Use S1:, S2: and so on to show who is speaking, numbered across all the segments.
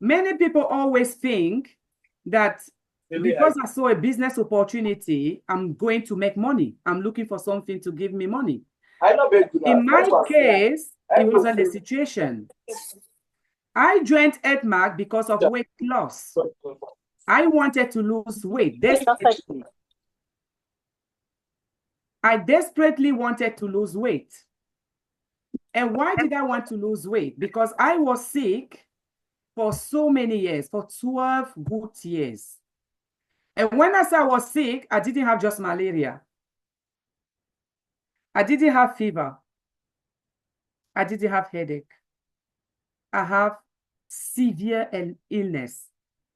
S1: Many people always think that because I saw a business opportunity, I'm going to make money. I'm looking for something to give me money. In my case, it wasn't the situation. I joined Edmark because of weight loss. I wanted to lose weight desperately. I desperately wanted to lose weight. And why did I want to lose weight? Because I was sick for so many years, for 12 good years. And when I said I was sick, I didn't have just malaria. I didn't have fever. I didn't have headache. I have severe illness.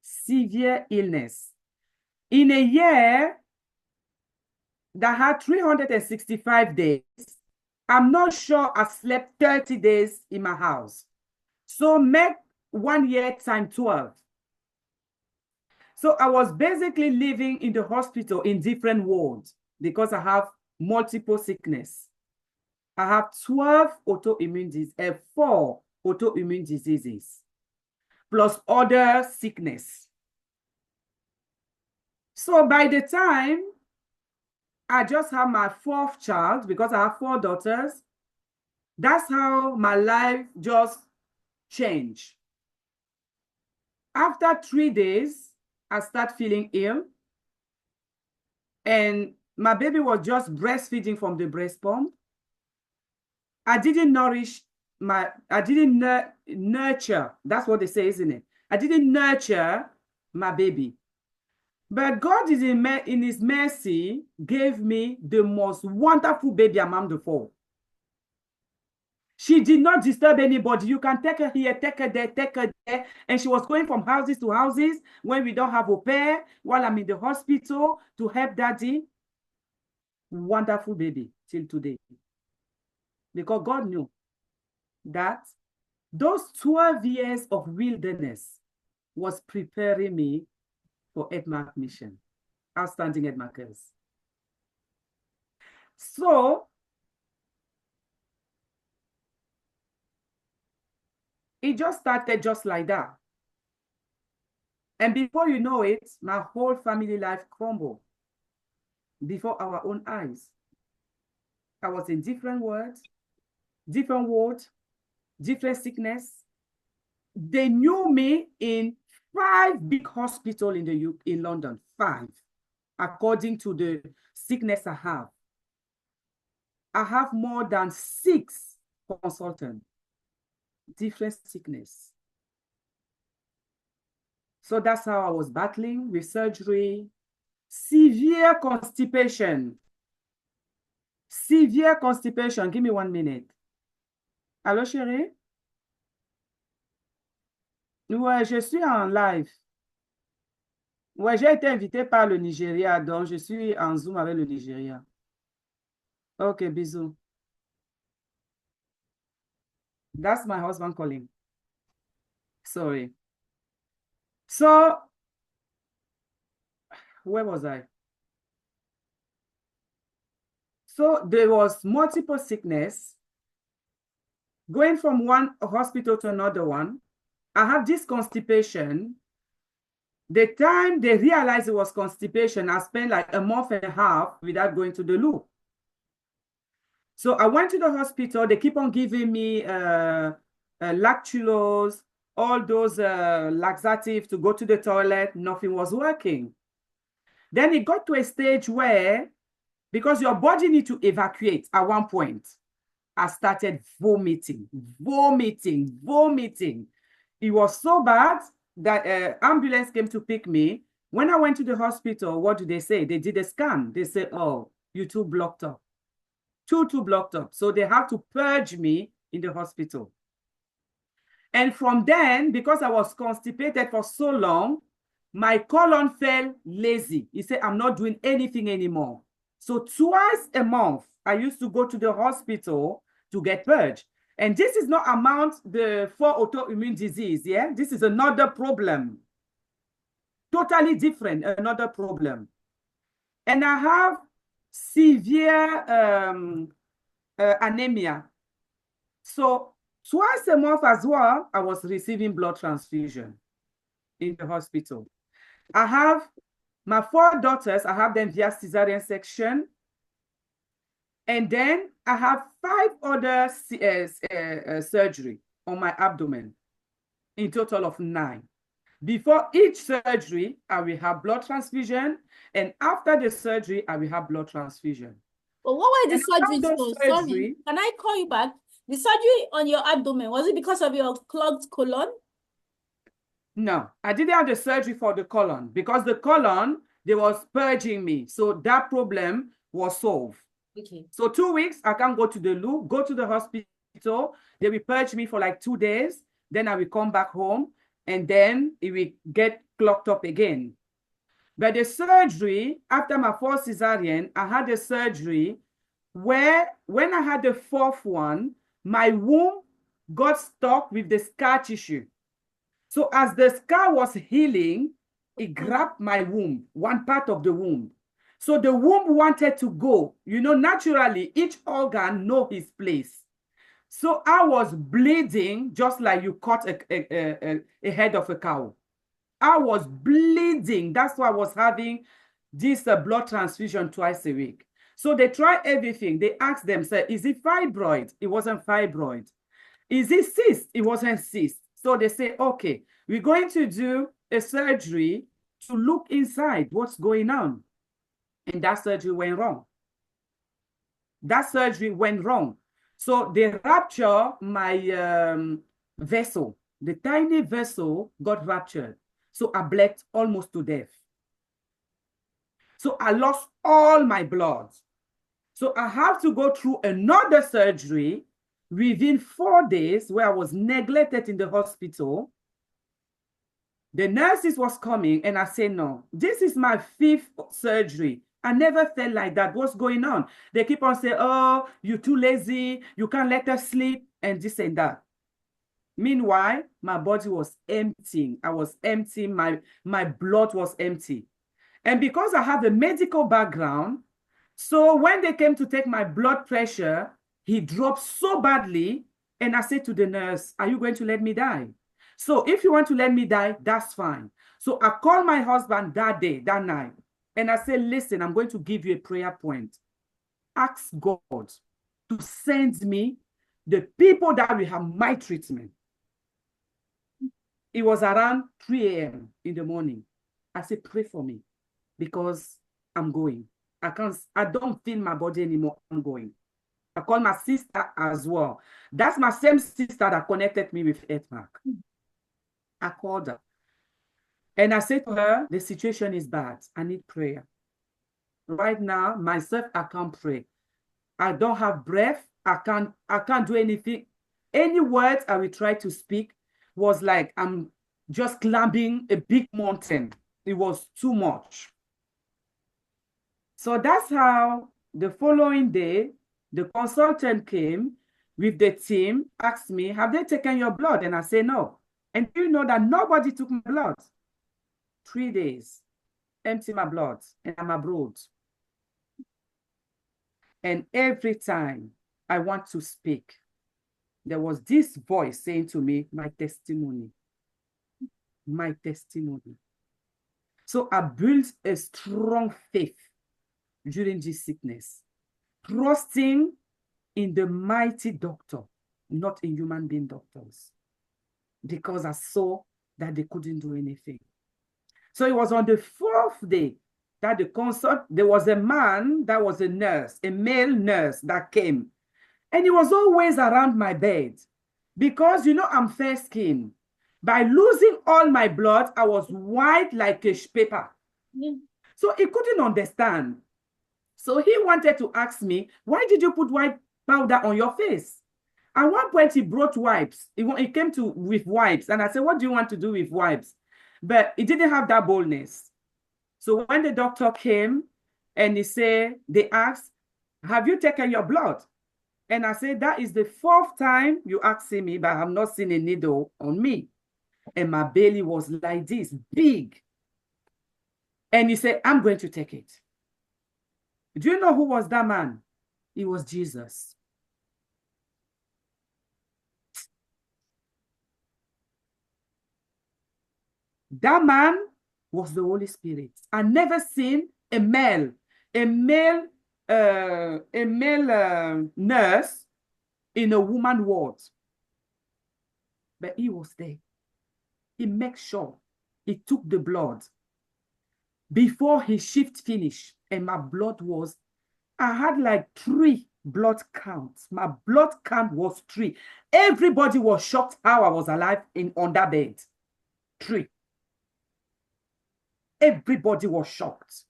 S1: Severe illness. In a year that had 365 days, I'm not sure I slept 30 days in my house. So make 1 year times 12. So I was basically living in the hospital in different wards because I have multiple sickness. I have 12 autoimmune diseases, 4 autoimmune diseases, plus other sickness. So by the time I just have my 4th child, because I have 4 daughters, that's how my life just changed. After 3 days, I start feeling ill. And my baby was just breastfeeding from the breast pump. I didn't nurture. That's what they say, isn't it? I didn't nurture my baby. But God is in his mercy gave me the most wonderful baby among the 4. She did not disturb anybody. You can take her here, take her there, take her there. And she was going from houses to houses when we don't have au pair, while I'm in the hospital to help daddy. Wonderful baby till today. Because God knew that those 12 years of wilderness was preparing me for Edmark mission. Outstanding Edmarkers. So, it just started just like that. And before you know it, my whole family life crumbled before our own eyes. I was in different wards, different sickness. They knew me in 5 big hospitals in London, 5, according to the sickness I have. I have more than 6 consultants, different sickness. So that's how I was battling with surgery, severe constipation. Severe constipation. Give me 1 minute. Allô, chérie? Ouais, je suis en live. Ouais, j'ai été invitée par le Nigeria, donc je suis en Zoom avec le Nigeria. Ok, bisous. That's my husband calling. Sorry. So, where was I? So there was multiple sickness. Going from one hospital to another one, I have this constipation. The time they realized it was constipation, I spent like a month and a half without going to the loo. So I went to the hospital. They keep on giving me lactulose, all those laxatives to go to the toilet. Nothing was working. Then it got to a stage where, because your body needs to evacuate at one point, I started vomiting. It was so bad that ambulance came to pick me. When I went to the hospital, what did they say? They did a scan. They said, oh, you're too blocked up. Too blocked up. So they have to purge me in the hospital. And from then, because I was constipated for so long, my colon felt lazy. He said, I'm not doing anything anymore. So twice a month, I used to go to the hospital to get purged. And this is not amount the 4 autoimmune disease, yeah? This is another problem. Totally different, another problem. And I have severe anemia. So twice a month as well, I was receiving blood transfusion. in the hospital. I have my 4 daughters, I have them via cesarean section. And then I have 5 other surgery on my abdomen, in total of 9. Before each surgery, I will have blood transfusion. And after the surgery, I will have blood transfusion.
S2: But what were the surgeries for? Sorry, can I call you back? The surgery on your abdomen, was it because of your clogged colon?
S1: No, I didn't have the surgery for the colon because the colon, they was purging me. So that problem was solved.
S2: Okay.
S1: So 2 weeks, I can't go to the loo, go to the hospital. They will purge me for like 2 days. Then I will come back home and then it will get clogged up again. But the surgery, after my 4th cesarean, I had a surgery where when I had the 4th one, my womb got stuck with the scar tissue. So as the scar was healing, it grabbed my womb, one part of the womb. So the womb wanted to go. You know, naturally, each organ knows his place. So I was bleeding just like you cut a head of a cow. I was bleeding. That's why I was having this blood transfusion twice a week. So they tried everything. They asked themselves, is it fibroid? It wasn't fibroid. Is it cyst? It wasn't cyst. So they say, okay, we're going to do a surgery to look inside what's going on. And that surgery went wrong. That surgery went wrong. So they ruptured my vessel. The tiny vessel got ruptured. So I bled almost to death. So I lost all my blood. So I have to go through another surgery within 4 days where I was neglected in the hospital. The nurses was coming and I said, no, this is my 5th surgery. I never felt like that. What's going on? They keep on saying, oh, you're too lazy. You can't let us sleep and this and that. Meanwhile, my body was emptying. I was empty. My blood was empty. And because I have a medical background, so when they came to take my blood pressure, he dropped so badly. And I said to the nurse, are you going to let me die? So if you want to let me die, that's fine. So I called my husband that day, that night. And I said, listen, I'm going to give you a prayer point. Ask God to send me the people that will have my treatment. It was around 3 a.m. in the morning. I said, pray for me because I'm going. I don't feel my body anymore. I'm going. I called my sister as well. That's my same sister that connected me with Edmark. I called her. And I said to her, the situation is bad. I need prayer. Right now, myself, I can't pray. I don't have breath. I can't do anything. Any words I will try to speak was like I'm just climbing a big mountain. It was too much. So that's how the following day, the consultant came with the team, asked me, have they taken your blood? And I say, no. And you know that nobody took my blood. 3 days, empty my blood, and I'm abroad. And every time I want to speak, there was this voice saying to me, my testimony, my testimony. So I built a strong faith during this sickness, trusting in the mighty doctor, not in human being doctors, because I saw that they couldn't do anything. So it was on the 4th day that the consult, there was a man that was a nurse, a male nurse that came. And he was always around my bed because, you know, I'm fair skinned. By losing all my blood, I was white like a paper. So he couldn't understand. So he wanted to ask me, why did you put white powder on your face? At one point, he brought wipes. He came with wipes. And I said, what do you want to do with wipes? But he didn't have that boldness. So when the doctor came and they asked, have you taken your blood? And I said, that is the 4th time you asking me, but I have not seen a needle on me. And my belly was like this, big. And he said, I'm going to take it. Do you know who was that man? It was Jesus. That man was the Holy Spirit. I never seen a male nurse in a woman ward. But he was there. He made sure he took the blood before his shift finished. And my blood was, I had like 3 blood counts. My blood count was 3. Everybody was shocked how I was alive on that bed. 3. Everybody was shocked.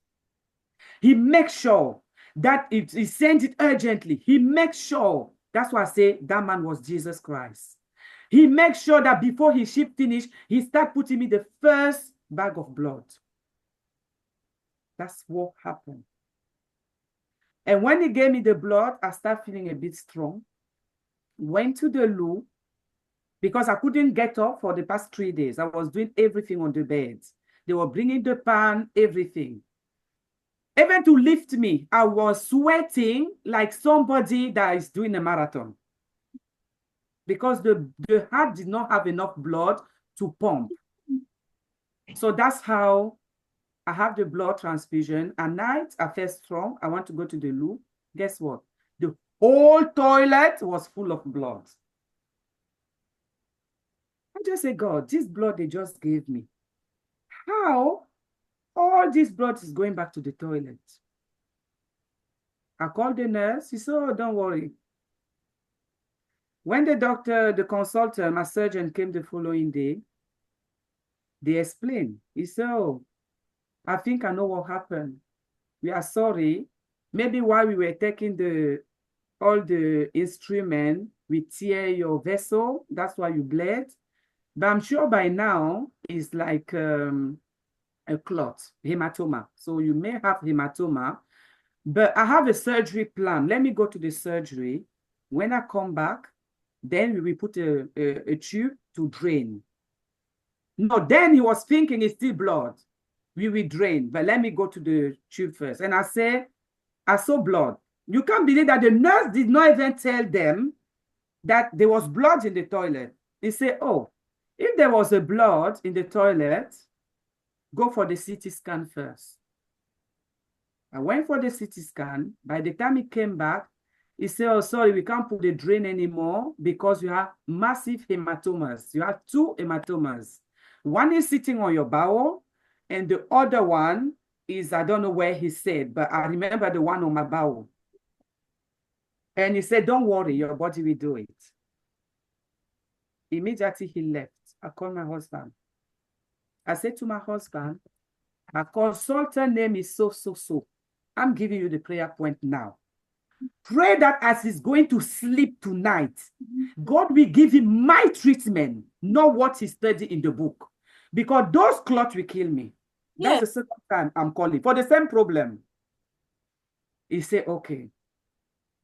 S1: He makes sure that he sent it urgently. He makes sure. That's why I say that man was Jesus Christ. He makes sure that before his shift finished, he started putting me the first bag of blood. That's what happened. And when he gave me the blood, I started feeling a bit strong. Went to the loo because I couldn't get up for the past 3 days. I was doing everything on the bed. They were bringing the pan, everything. Even to lift me, I was sweating like somebody that is doing a marathon because the heart did not have enough blood to pump. So that's how I have the blood transfusion. At night, I felt strong. I want to go to the loo. Guess what? The whole toilet was full of blood. I just say, God, this blood they just gave me, how all this blood is going back to the toilet? I called the nurse. He said, oh, don't worry. When the doctor, the consultant, my surgeon came the following day, they explained. He said, oh, I think I know what happened. We are sorry. Maybe while we were taking all the instruments, we tear your vessel. That's why you bled. But I'm sure by now it's like a clot, hematoma. So you may have hematoma, but I have a surgery plan. Let me go to the surgery. When I come back, then we will put a tube to drain. No, then he was thinking it's still blood. We will drain, but let me go to the tube first. And I say, I saw blood. You can't believe that the nurse did not even tell them that there was blood in the toilet. He said, oh, if there was a blood in the toilet, go for the CT scan first. I went for the CT scan. By the time he came back, he said, oh, sorry, we can't put the drain anymore because you have massive hematomas. You have 2 hematomas. One is sitting on your bowel, and the other one is, I don't know where he said, but I remember the one on my bowel. And he said, don't worry, your body will do it. Immediately he left. I called my husband. I said to my husband, our consultant name is so. I'm giving you the prayer point now. Pray that as he's going to sleep tonight, God will give him my treatment, not what he studied in the book. Because those clots will kill me. That's the second time I'm calling for the same problem. He said, okay.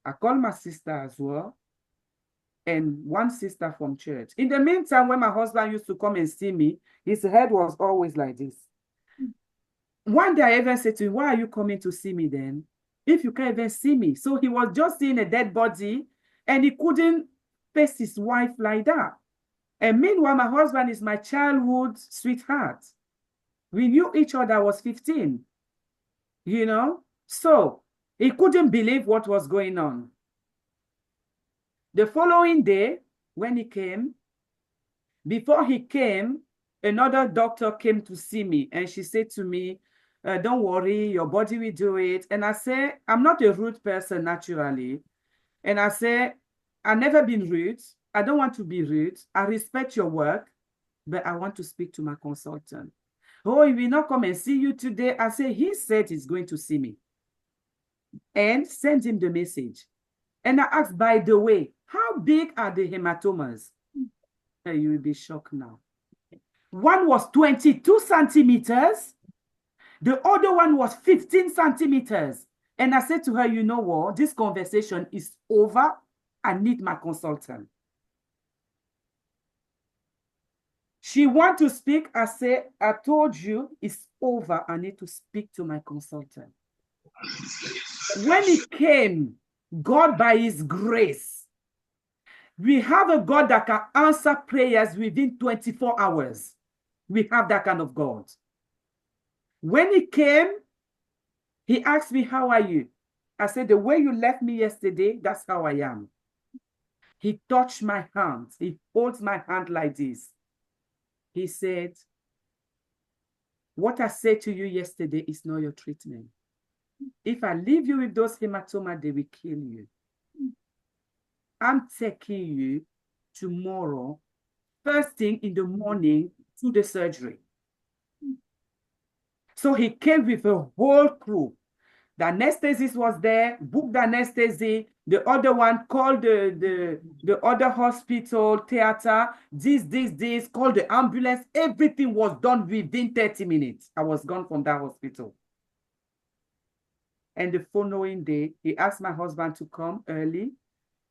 S1: I called my sister as well, and one sister from church. In the meantime, when my husband used to come and see me, his head was always like this. One day I even said to him, why are you coming to see me then, if you can't even see me? So he was just seeing a dead body, and he couldn't face his wife like that. And meanwhile, my husband is my childhood sweetheart. We knew each other, I was 15, you know? So he couldn't believe what was going on. The following day, when he came, before he came, another doctor came to see me, and she said to me, don't worry, your body will do it. And I say, I'm not a rude person naturally. And I say, I've never been rude. I don't want to be rude. I respect your work, but I want to speak to my consultant. Oh, he will not come and see you today. I say, he said he's going to see me. And send him the message. And I asked, by the way, how big are the hematomas? And you will be shocked now. One was 22 centimeters. The other one was 15 centimeters. And I said to her, you know what? This conversation is over. I need my consultant. She wants to speak. I say, I told you it's over. I need to speak to my consultant. When it came, God by his grace, we have a God that can answer prayers within 24 hours. We have that kind of God. When he came, he asked me, how are you? I said, the way you left me yesterday, that's how I am. He touched my hand. He holds my hand like this. He said, what I said to you yesterday is not your treatment. If I leave you with those hematoma, they will kill you. I'm taking you tomorrow, first thing in the morning, to the surgery. So he came with a whole crew. The anesthetist was there, booked the anesthesia. The other one called the other hospital, theater, this, called the ambulance. Everything was done within 30 minutes. I was gone from that hospital. And the following day, he asked my husband to come early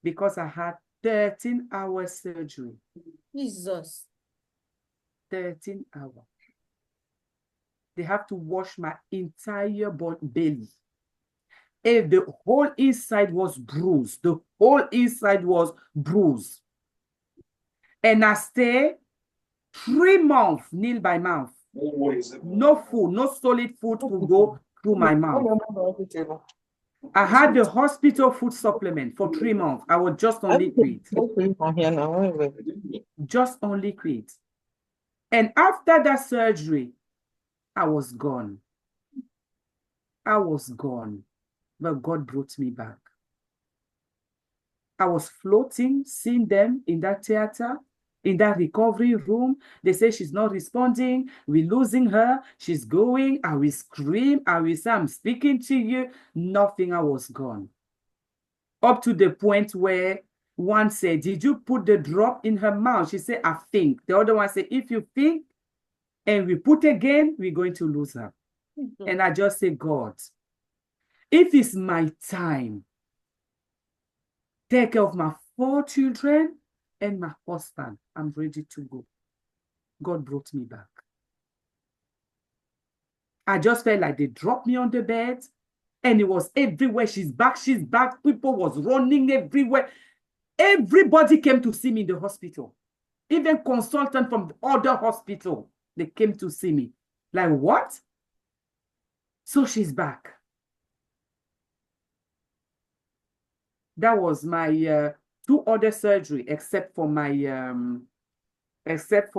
S1: because I had 13-hour surgery.
S2: Jesus.
S1: 13 hours. They have to wash my entire belly. And the whole inside was bruised. The whole inside was bruised. And I stayed 3 months, nil by mouth. No food, no solid food to go through my mouth. I had the hospital food supplement for 3 months. I was just on liquid. Just on liquid. And after that surgery, I was gone. I was gone. But God brought me back. I was floating, seeing them in that theater, in that recovery room. They say she's not responding. We're losing her. She's going. I will scream. I will say, I'm speaking to you. Nothing. I was gone. Up to the point where one said, did you put the drop in her mouth? She said, I think. The other one said, if you think and we put again, we're going to lose her. Mm-hmm. And I just say, God, if it's my time, take care of my 4 children and my husband, I'm ready to go. God brought me back. I just felt like they dropped me on the bed and it was everywhere. She's back, she's back. People was running everywhere. Everybody came to see me in the hospital. Even consultants from the other hospital, they came to see me. Like, what? So she's back. That was my 2 other surgery, except for my CS,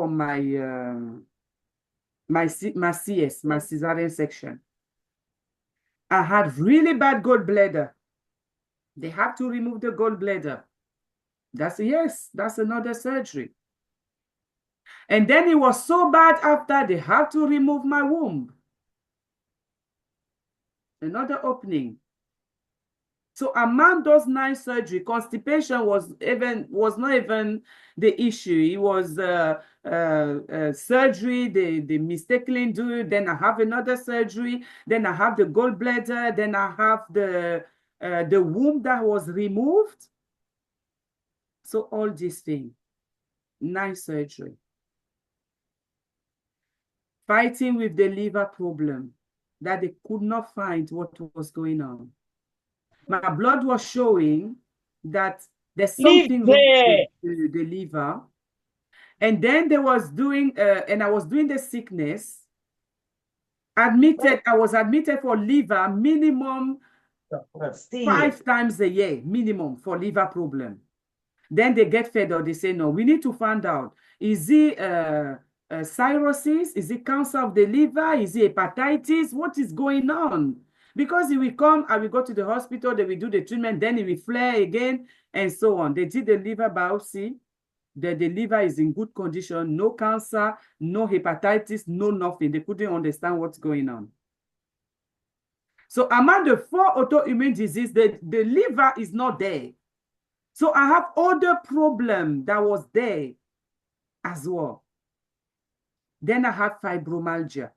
S1: my cesarean section. I had really bad gallbladder. They have to remove the gallbladder. That's another surgery. And then it was so bad after they had to remove my womb. Another opening. So among those 9 surgery, constipation was not even the issue. It was surgery. They mistakenly do it. Then I have another surgery. Then I have the gallbladder. Then I have the womb that was removed. So all these things, 9 surgery. Fighting with the liver problem that they could not find what was going on. My blood was showing that there's something wrong with the liver. And then they was doing, and I was doing the sickness. I was admitted for liver minimum 5 times a year, minimum for liver problem. Then they get fed up. They say, no, we need to find out. Is it cirrhosis? Is it cancer of the liver? Is it hepatitis? What is going on? Because he will come, I will go to the hospital, they will do the treatment, then it will flare again, and so on. They did the liver biopsy. The liver is in good condition, no cancer, no hepatitis, no nothing. They couldn't understand what's going on. So among the 4 autoimmune diseases, the liver is not there. So I have other problem that was there as well. Then I have fibromyalgia.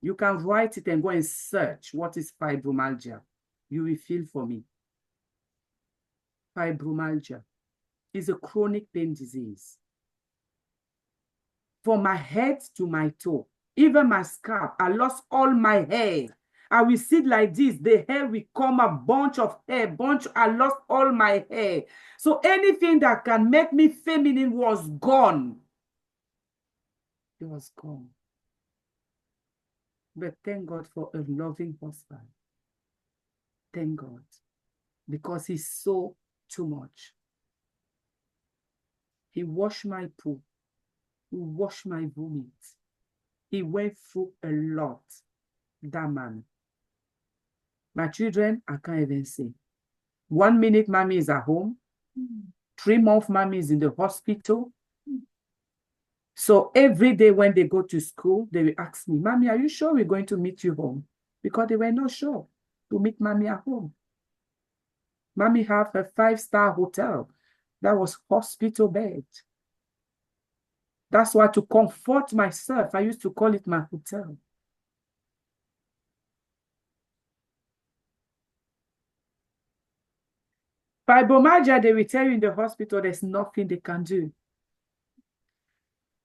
S1: You can write it and go and search what is fibromyalgia. You will feel for me. Fibromyalgia is a chronic pain disease. From my head to my toe, even my scalp, I lost all my hair. I will sit like this, the hair will come, a bunch of hair, I lost all my hair. So anything that can make me feminine was gone. He was gone. But thank God for a loving husband. Thank God. Because he saw too much. He washed my poo. He washed my vomit. He went through a lot, that man. My children, I can't even say. 1 minute, mommy is at home. 3-month, mommy is in the hospital. So every day when they go to school, they will ask me, Mommy, are you sure we're going to meet you home? Because they were not sure to meet mommy at home. Mommy have a 5-star hotel. That was hospital bed. That's why to comfort myself, I used to call it my hotel. Fibromyalgia, they will tell you in the hospital, there's nothing they can do.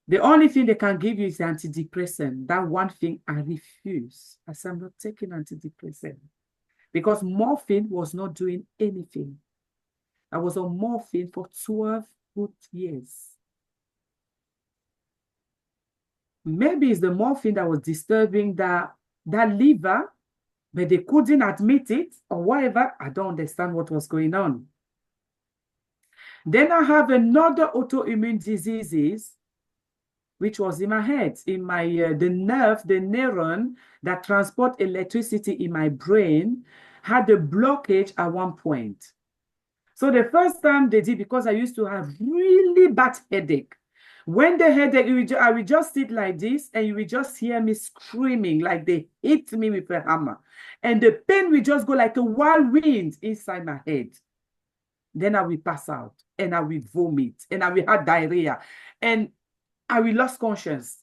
S1: The only thing they can give you is antidepressant. That one thing I refuse. I said, I'm not taking antidepressant. Because morphine was not doing anything. I was on morphine for 12 good years. Maybe it's the morphine that was disturbing that liver, but they couldn't admit it or whatever. I don't understand what was going on. Then I have another autoimmune diseases, which was in my head, in my, the nerve, the neuron that transport electricity in my brain had a blockage at one point. So the first time they did, because I used to have really bad headache. When the headache, I will just sit like this and you will just hear me screaming like they hit me with a hammer. And the pain will just go like a wild wind inside my head. Then I will pass out and I will vomit and I will have diarrhea and I will lose conscience.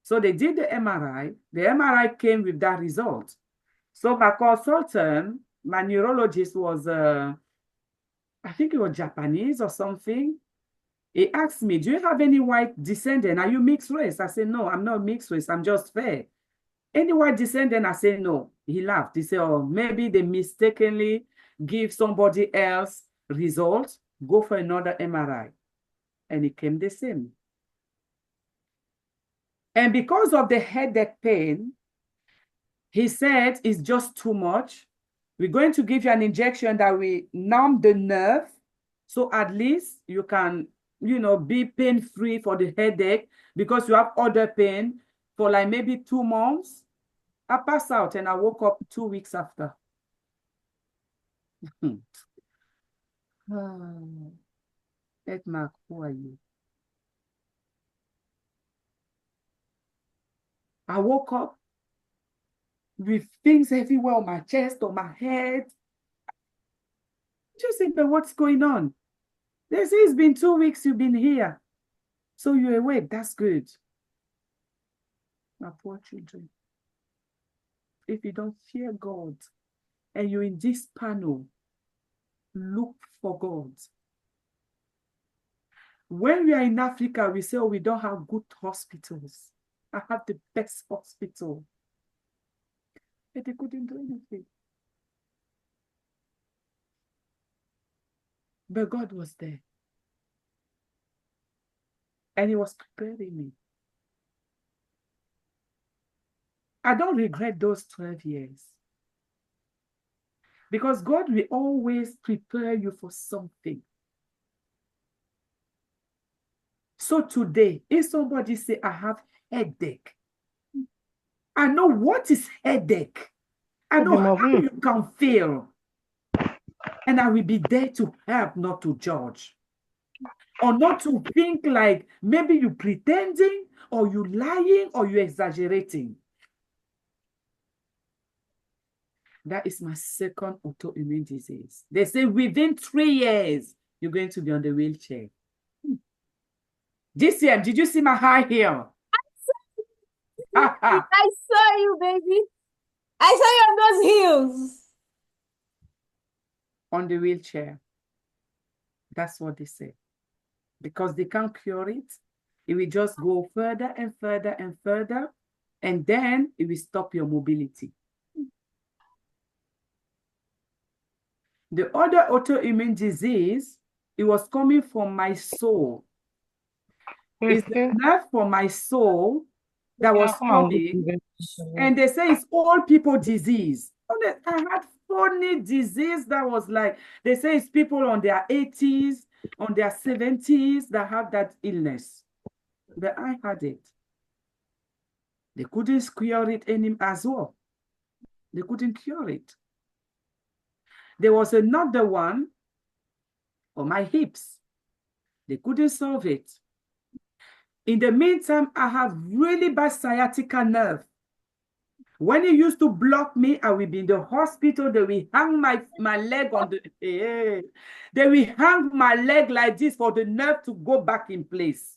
S1: So they did the MRI. The MRI came with that result. So my consultant, my neurologist was, I think it was Japanese or something. He asked me, do you have any white descendant? Are you mixed race? I said, no, I'm not mixed race. I'm just fair. Any white descendant? I said, no. He laughed. He said, oh, maybe they mistakenly give somebody else results. Go for another MRI. And it came the same. And because of the headache pain, he said it's just too much. We're going to give you an injection that will numb the nerve. So at least you can, you know, be pain-free for the headache because you have other pain for like maybe 2 months. I passed out and I woke up 2 weeks after. Edmark, who are you? I woke up with things everywhere on my chest, on my head. Just think, but what's going on? They say it's been 2 weeks you've been here. So you're awake, that's good. My poor children. If you don't fear God and you're in this panel, look for God. When we are in Africa, we say, oh, we don't have good hospitals. I have the best hospital. But they couldn't do anything. But God was there. And he was preparing me. I don't regret those 12 years. Because God will always prepare you for something. So today, if somebody say, I have headache, I know what is headache. I know how you can feel. And I will be there to help, not to judge. Or not to think like maybe you're pretending, or you're lying, or you're exaggerating. That is my second autoimmune disease. They say within 3 years, you're going to be on the wheelchair. This year, did you see my high heel?
S2: I saw you, baby. I saw you on those heels.
S1: On the wheelchair. That's what they say. Because they can't cure it. It will just go further and further and further. And then it will stop your mobility. The other autoimmune disease, it was coming from my soul. It's the nerve for my soul that was so big. And they say it's all people disease. I had funny disease that was like, they say it's people on their 80s, on their 70s that have that illness. But I had it. They couldn't cure it as well. They couldn't cure it. There was another one on my hips. They couldn't solve it. In the meantime, I have really bad sciatica nerve. When it used to block me, I will be in the hospital. They will hang my leg on the... They will hang my leg like this for the nerve to go back in place.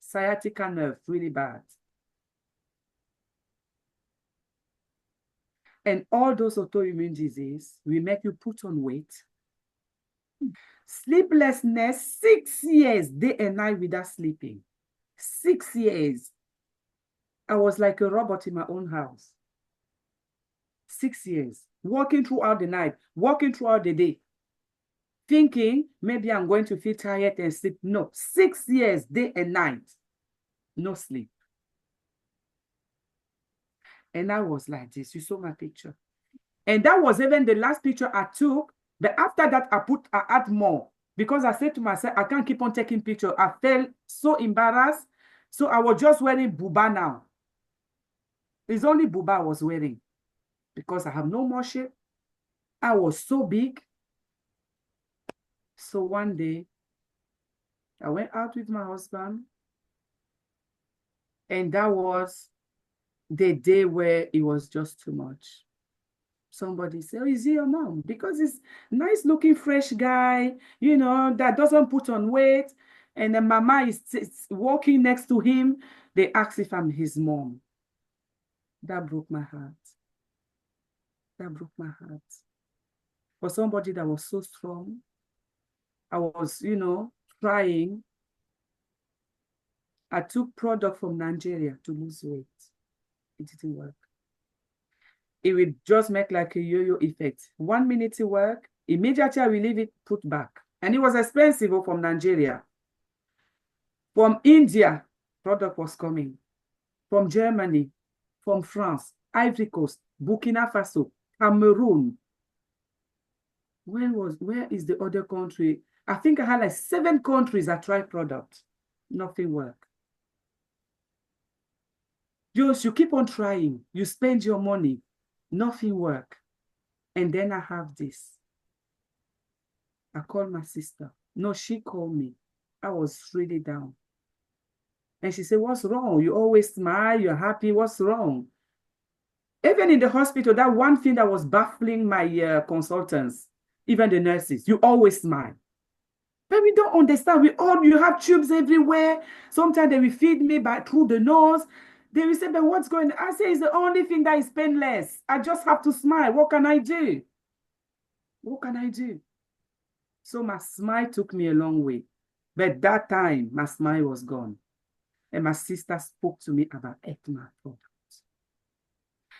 S1: Sciatica nerve, really bad. And all those autoimmune diseases will make you put on weight. Sleeplessness, 6 years, day and night without sleeping. 6 years. I was like a robot in my own house. 6 years, walking throughout the night, walking throughout the day, thinking maybe I'm going to feel tired and sleep. No, 6 years, day and night, no sleep. And I was like this. You saw my picture. And that was even the last picture I took. But after that, I add more because I said to myself, I can't keep on taking pictures. I felt so embarrassed. So I was just wearing buba now. It's only buba I was wearing because I have no more shape. I was so big. So one day, I went out with my husband. And that was the day where it was just too much. Somebody said, oh, is he your mom? Because he's nice looking, fresh guy, you know, that doesn't put on weight. And then mama is walking next to him. They asked if I'm his mom. That broke my heart. That broke my heart. For somebody that was so strong, I was, you know, trying. I took product from Nigeria to lose weight. It didn't work. It will just make like a yo-yo effect. 1 minute it work, immediately I will leave it, put back. And it was expensive from Nigeria. From India, product was coming. From Germany, from France, Ivory Coast, Burkina Faso, Cameroon. Where is the other country? I think I had like 7 countries that tried product. Nothing worked. You keep on trying. You spend your money. Nothing work. And then I have this. I called my sister. No, she called me. I was really down. And she said, what's wrong? You always smile. You're happy. What's wrong? Even in the hospital, that one thing that was baffling my consultants, even the nurses, you always smile. But we don't understand. You have tubes everywhere. Sometimes they will feed me through the nose. They will say, but what's going on? I say, it's the only thing that is painless. I just have to smile. What can I do? What can I do? So my smile took me a long way. But that time, my smile was gone. And my sister spoke to me about Edmark products.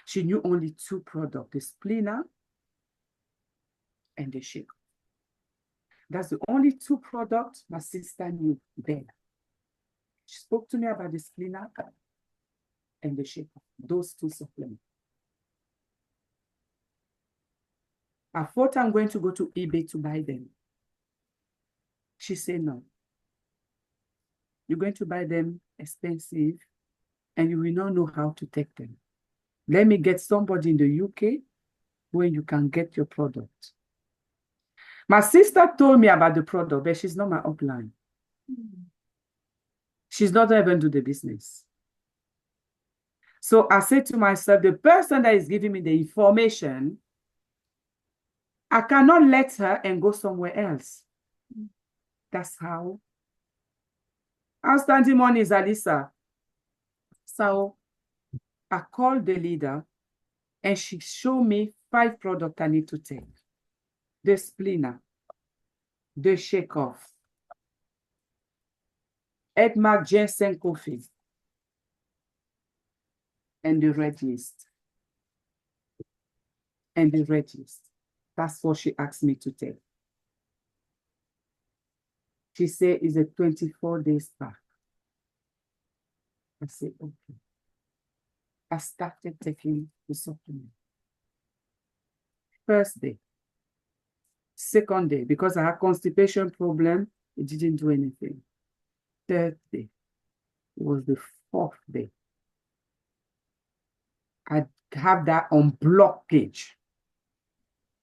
S1: She knew only 2 products, the splina and the shaker. That's the only 2 products my sister knew then. She spoke to me about the splina and the shaker, those 2 supplements. I thought I'm going to go to eBay to buy them. She said, no. You're going to buy them expensive and you will not know how to take them. Let me get somebody in the UK where you can get your product. My sister told me about the product, but she's not my upline. She's not even do the business. So I said to myself, the person that is giving me the information, I cannot let her and go somewhere else. That's how. Outstanding money is Alisa. So I called the leader and she showed me 5 products I need to take. The splina, the shake off, Edmark ginseng coffee, and the red yeast. And the red yeast. That's what she asked me to take. She said it's a 24 days pack. I said, okay. I started taking the supplement. First day. Second day, because I had constipation problem, it didn't do anything. Third day. It was the fourth day. I have that unblockage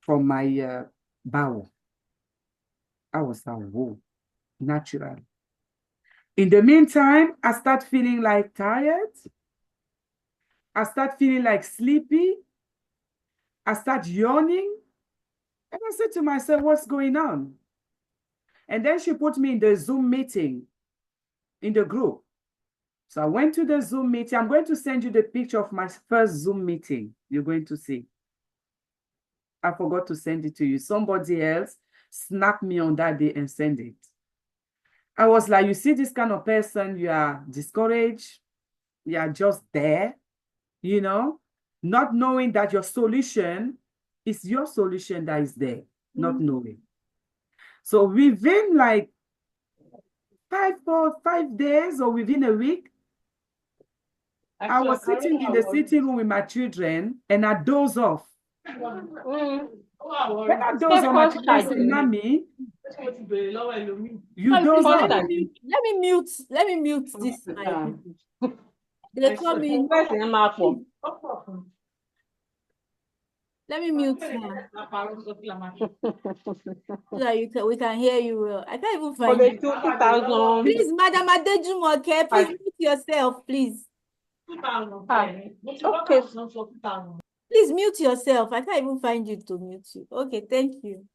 S1: from my bowel. I was like, whoa, natural. In the meantime, I start feeling like tired. I start feeling like sleepy. I start yawning. And I said to myself, what's going on? And then she put me in the Zoom meeting in the group. So I went to the Zoom meeting. I'm going to send you the picture of my first Zoom meeting. You're going to see. I forgot to send it to you. Somebody else snapped me on that day and sent it. I was like, you see this kind of person, you are discouraged. You are just there, you know, not knowing that your solution is your solution that is there, not knowing. So within like 5 days or within a week, I was sitting in the sitting room with my children and I doze off. When I doze off, my children say, Mommy, you doze off.
S2: Let me mute this. They call me. Let me mute her. So that we can hear you well. I can't even find you. Please, Madam Adejumoke, please mute yourself, please. Okay. Please mute yourself. I can't even find you to mute you. Okay, thank you.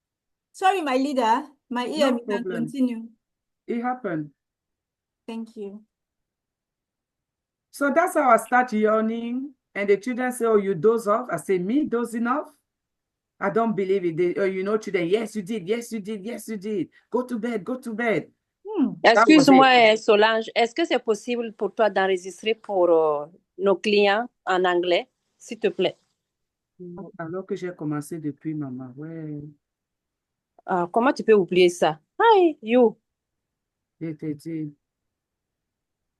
S2: Sorry, my leader. My ear can continue.
S1: It happened.
S2: Thank you.
S1: So that's how I start yawning. And the children say, oh, you doze off? I say, me dozing off? I don't believe it. They, you know, children, yes, you did. Yes, you did. Yes, you did. Go to bed. Go to bed.
S3: Excuse-moi, Solange, est-ce que c'est possible pour toi d'enregistrer pour nos clients en anglais, s'il te plaît?
S1: Alors que j'ai commencé depuis, maman, ouais.
S3: Comment tu peux oublier ça? Hi, you.
S1: Je te dis.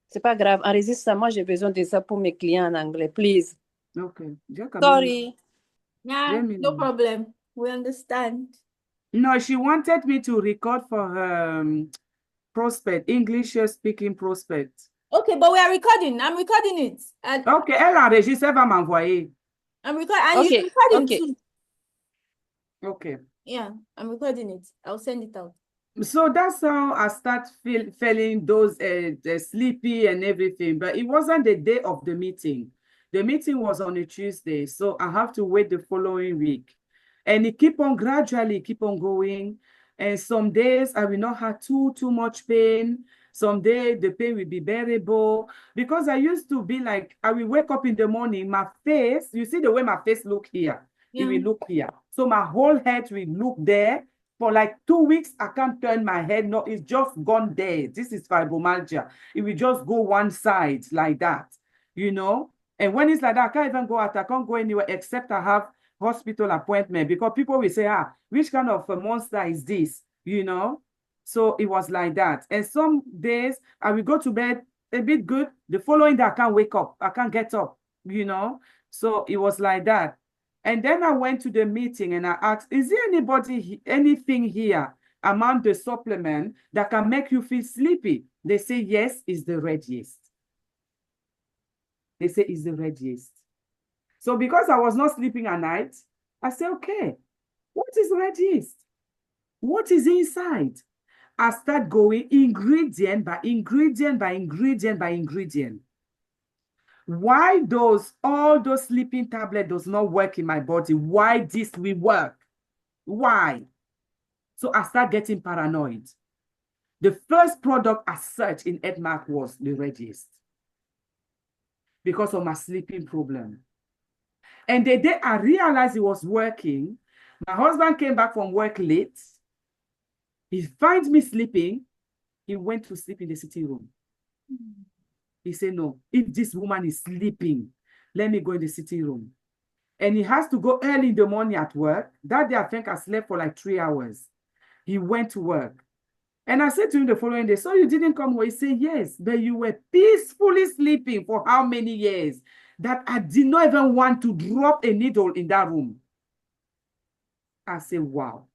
S3: C'est pas grave, enregistre ça. Moi, j'ai besoin de ça pour mes clients en anglais, please.
S1: Okay.
S3: Sorry.
S2: Yeah, no problem. We understand.
S1: No, she wanted me to record for her prospect, English speaking prospect.
S2: Okay, but we are recording. I'm recording it.
S1: Okay, elle enregistre, elle va m'envoyer.
S2: I'm recording, and you're recording too.
S1: Okay.
S2: Yeah, I'm recording it. I'll send it out.
S1: So that's how I start feeling those sleepy and everything. But it wasn't the day of the meeting. The meeting was on a Tuesday, so I have to wait the following week. And it keep on gradually keep on going. And some days I will not have too much pain. Some days the pain will be bearable. Because I used to be like, I will wake up in the morning, my face, you see the way my face look here. Yeah. It will look here. So my whole head will look there. For like 2 weeks, I can't turn my head. No, it's just gone there. This is fibromyalgia. It will just go one side like that, you know? And when it's like that, I can't even go out. I can't go anywhere except I have hospital appointment because people will say, which kind of a monster is this, you know? So it was like that. And some days I will go to bed a bit good. The following day, I can't wake up. I can't get up, you know? So it was like that. And then I went to the meeting and I asked, is there anything here among the supplement that can make you feel sleepy? They say, yes, it's the red yeast. They say it's the red yeast. So because I was not sleeping at night, I said, okay, what is red yeast? What is inside? I start going ingredient by ingredient by ingredient by ingredient. Why all those sleeping tablets does not work in my body? Why this will work? Why? So I start getting paranoid. The first product I searched in Edmark was the red yeast because of my sleeping problem. And the day I realized it was working, my husband came back from work late. He finds me sleeping. He went to sleep in the sitting room. He said, no, if this woman is sleeping, let me go in the sitting room. And he has to go early in the morning at work. That day, I think I slept for like 3 hours. He went to work. And I said to him the following day, so you didn't come home? He said, yes, but you were peacefully sleeping for how many years that I did not even want to drop a needle in that room. I said, wow.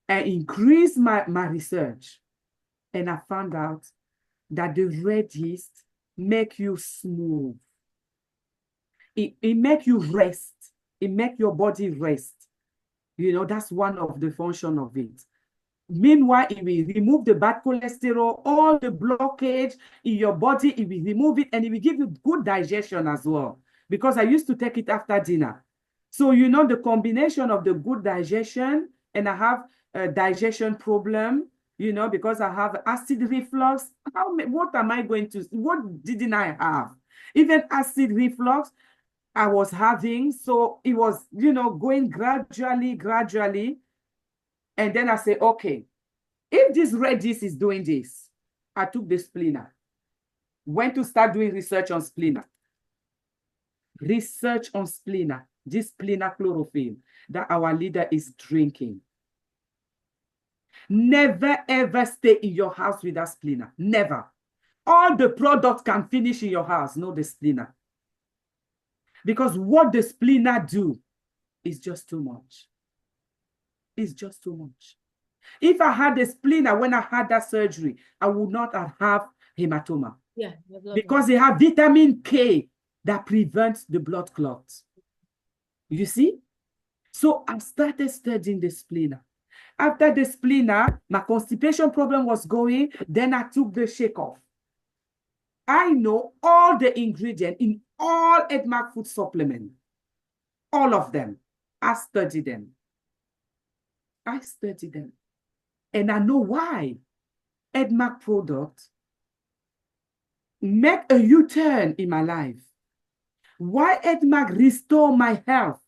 S1: I increased my research, and I found out that the red yeast make you smooth. It make you rest. It make your body rest. You know, that's one of the function of it. Meanwhile, it will remove the bad cholesterol, all the blockage in your body, it will remove it, and it will give you good digestion as well. Because I used to take it after dinner. So, you know, the combination of the good digestion, and I have a digestion problem, you know, because I have acid reflux. What am I going to, what didn't I have? Even acid reflux, I was having. So it was, you know, going gradually. And then I say, okay, if this red yeast is doing this, I took the splina, went to start doing research on splina. Research on splina, this splina chlorophyll that our leader is drinking. Never ever stay in your house with that splina. Never. All the products can finish in your house, not the splina. Because what the splina do is just too much. It's just too much. If I had a splina when I had that surgery, I would not have hematoma.
S2: Yeah,
S1: because they have vitamin K that prevents the blood clots. You see? So I started studying the splina. After the splina, my constipation problem was going. Then I took the shake off. I know all the ingredients in all Edmark food supplement. All of them. I studied them. And I know why Edmark products make a U-turn in my life. Why Edmark restore my health.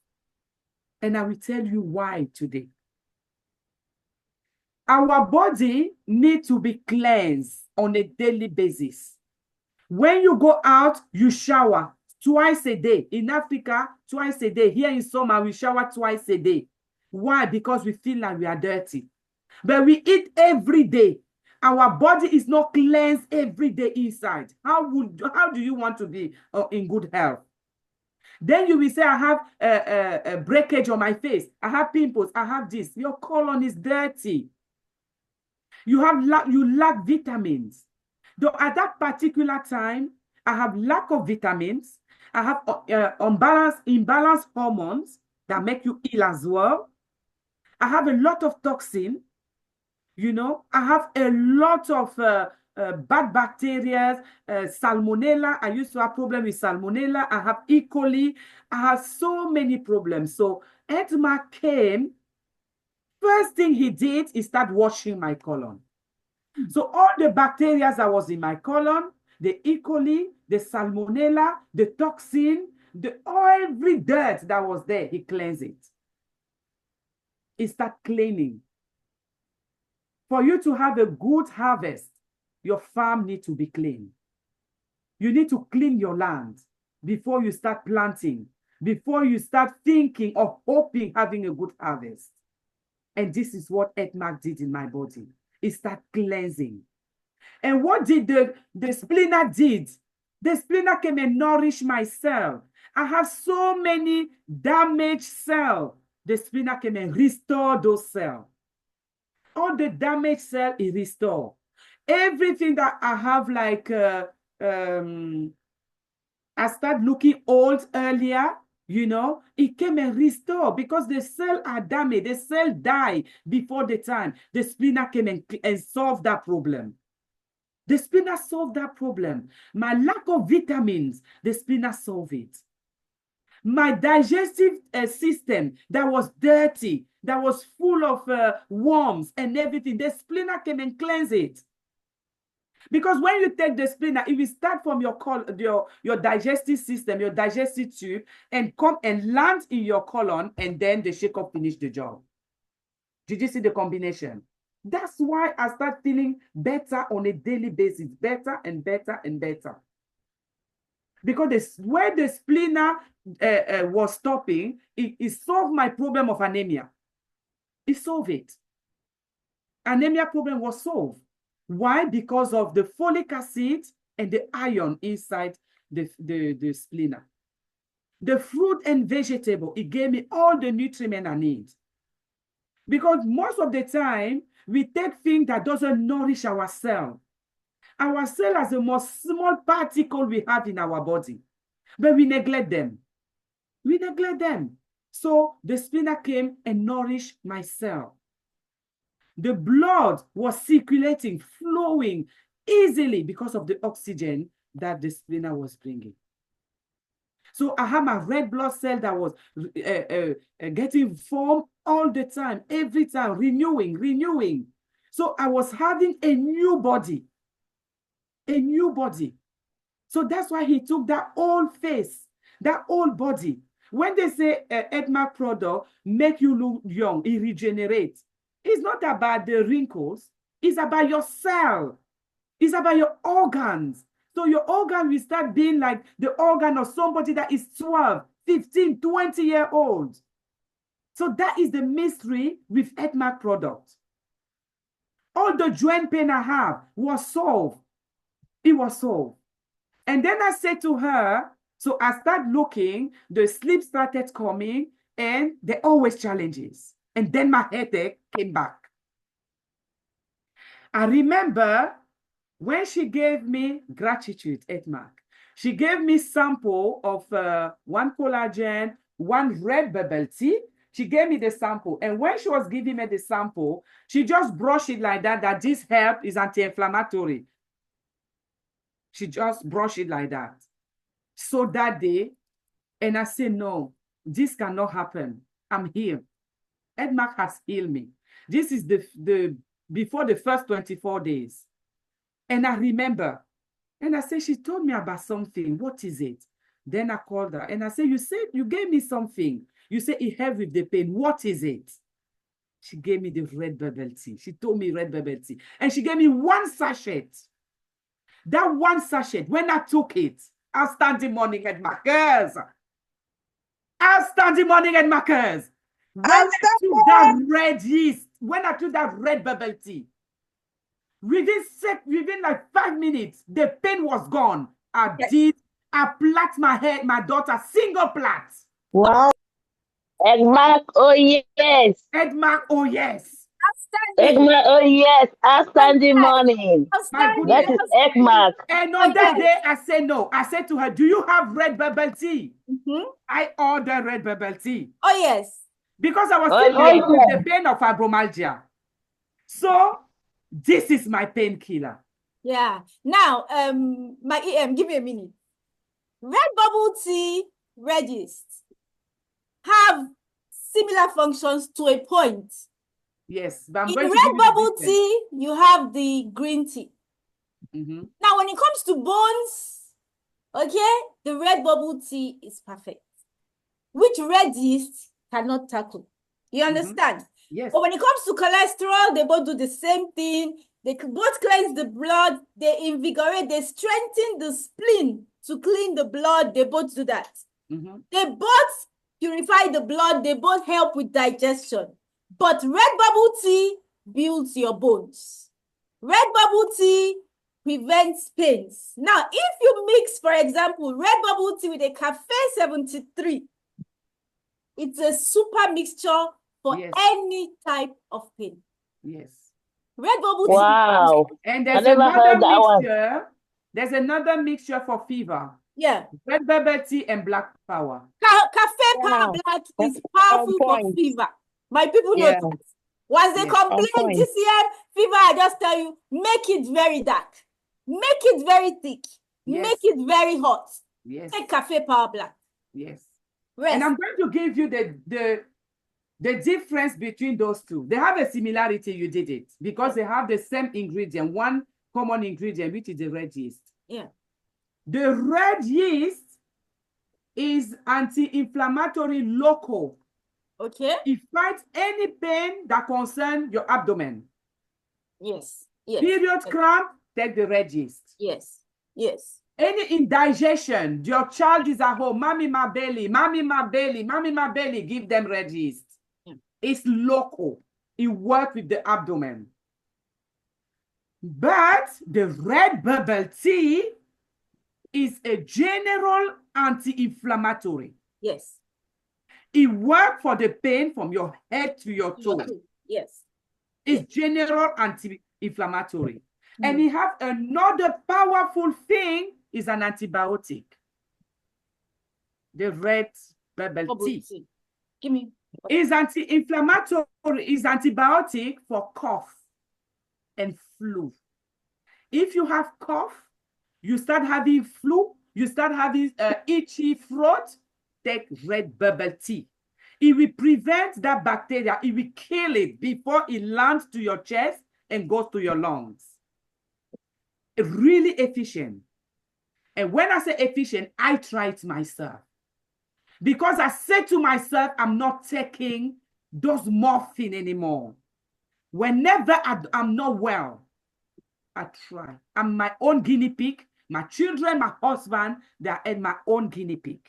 S1: And I will tell you why today. Our body needs to be cleansed on a daily basis. When you go out, you shower twice a day. In Africa, twice a day. Here in summer, we shower twice a day. Why? Because we feel like we are dirty. But we eat every day. Our body is not cleansed every day inside. How do you want to be in good health? Then you will say, I have a breakage on my face. I have pimples. I have this. Your colon is dirty. You lack vitamins. Though at that particular time, I have lack of vitamins. I have imbalanced hormones that make you ill as well. I have a lot of toxin. You know, I have a lot of bad bacteria, salmonella. I used to have problem with salmonella. I have E. coli. I have so many problems. So Edmark came. First thing he did is start washing my colon. So all the bacteria that was in my colon, the E. coli, the salmonella, the toxin, every dirt that was there, he cleansed it. He start cleaning. For you to have a good harvest, your farm needs to be clean. You need to clean your land before you start planting, before you start thinking of hoping having a good harvest. And this is what Edmark did in my body. It started cleansing. And what did the splina did? The splina came and nourished my cell. I have so many damaged cells. The splina came and restored those cells. All the damaged cell is restored. Everything that I have, like, I started looking old earlier, you know, it came and restored because the cells are damaged. The cell died before the time. The splina came and solved that problem. The splina solved that problem. My lack of vitamins, the splina solved it. My digestive system that was dirty, that was full of worms and everything, the splina came and cleansed it. Because when you take the splina, it will start from your digestive system, your digestive tube, and come and land in your colon, and then the shake-up finish the job. Did you see the combination? That's why I start feeling better on a daily basis, better and better and better. Because where the splina was stopping, it solved my problem of anemia. It solved it. anemia problem was solved. Why? Because of the folic acid and the iron inside the splina. The fruit and vegetable, it gave me all the nutriment I need. Because most of the time, we take things that doesn't nourish our cell. Our cell is the most small particle we have in our body, but we neglect them. We neglect them. So the splina came and nourished my cell. The blood was circulating, flowing easily because of the oxygen that the splina was bringing. So I had my red blood cell that was getting formed all the time, every time, renewing. So I was having a new body. So that's why he took that old face, that old body. When they say Edmark product make you look young, it regenerates. It's not about the wrinkles. It's about your cell. It's about your organs. So your organ will start being like the organ of somebody that is 12, 15, 20-year-old. So that is the mystery with Edmark product. All the joint pain I have was solved. It was solved. And then I said to her, so I started looking, the sleep started coming, and there are always challenges. And then my headache came back. I remember when she gave me gratitude, Edmark, she gave me sample of one collagen, one red bubble tea. She gave me the sample. And when she was giving me the sample, she just brushed it like that this herb is anti-inflammatory. She just brushed it like that. So that day, and I said, no, this cannot happen. I'm here. Edmark has healed me. This is the before the first 24 days. And I remember, and I said, she told me about something. What is it? Then I called her and I said, you said you gave me something. You said it helped with the pain. What is it? She gave me the red bubble tea. She told me red bubble tea. And she gave me one sachet. That one sachet, when I took it, outstanding morning Edmarkers. Outstanding morning Edmarkers. When I took that red yeast, when I took that red bubble tea, within like 5 minutes, the pain was gone. I plait my head, my daughter, single plait.
S4: Wow. Edmark, oh yes.
S1: Edmark, oh yes.
S4: Edmark, oh yes. Outstanding morning.
S1: My goodness.
S4: That is Edmark.
S1: And on that day, I said no. I said to her, do you have red bubble tea? I ordered red bubble tea.
S2: Oh yes.
S1: Because I was still with the pain of fibromyalgia. So this is my painkiller.
S2: Yeah. Now, my EM, give me a minute. Red bubble tea, red yeast have similar functions to a point.
S1: Yes. But
S2: in red bubble tea, you have the green tea. Now, when it comes to bones, okay, the red bubble tea is perfect, which red yeast cannot tackle. You understand?
S1: Yes.
S2: But when it comes to cholesterol, they both do the same thing. They both cleanse the blood. They invigorate. They strengthen the spleen to clean the blood. They both do that. They both purify the blood. They both help with digestion. But red bubble tea builds your bones. Red bubble tea prevents pains. Now, if you mix, for example, red bubble tea with a Cafe 73, it's a super mixture for any type of pain.
S1: Yes.
S2: Red bubble tea.
S4: Wow.
S1: And there's another mixture. There's another mixture for fever.
S2: Yeah.
S1: Red bubble tea and black power.
S2: Cafe Power Black is powerful for fever. My people know that. Once they complain TCM fever, I just tell you, make it very dark. Make it very thick. Make it very hot. Take Cafe Power Black.
S1: Yes. And I'm going to give you the difference between those two. They have a similarity, you did it, because they have the same ingredient, one common ingredient, which is the red yeast.
S2: Yeah.
S1: The red yeast is anti-inflammatory local.
S2: Okay.
S1: It fights any pain that concerns your abdomen.
S2: Yes.
S1: Period cramp, take the red yeast.
S2: Yes.
S1: Any indigestion, your child is at home, mommy, my belly, mommy, my belly, mommy, my belly, give them red yeast. It's local. It works with the abdomen. But the red bubble tea is a general anti-inflammatory.
S2: Yes.
S1: It works for the pain from your head to your toe.
S2: Yes.
S1: It's general anti-inflammatory. And it has another powerful thing, is an antibiotic. The red bubble tea.
S2: Give me.
S1: Is anti-inflammatory, is antibiotic for cough and flu. If you have cough, you start having flu, you start having itchy throat, take red bubble tea. It will prevent that bacteria. It will kill it before it lands to your chest and goes to your lungs. Really efficient. And when I say efficient, I try it myself. Because I said to myself, I'm not taking those morphine anymore. Whenever I'm not well, I try. I'm my own guinea pig. My children, my husband, they are my own guinea pig.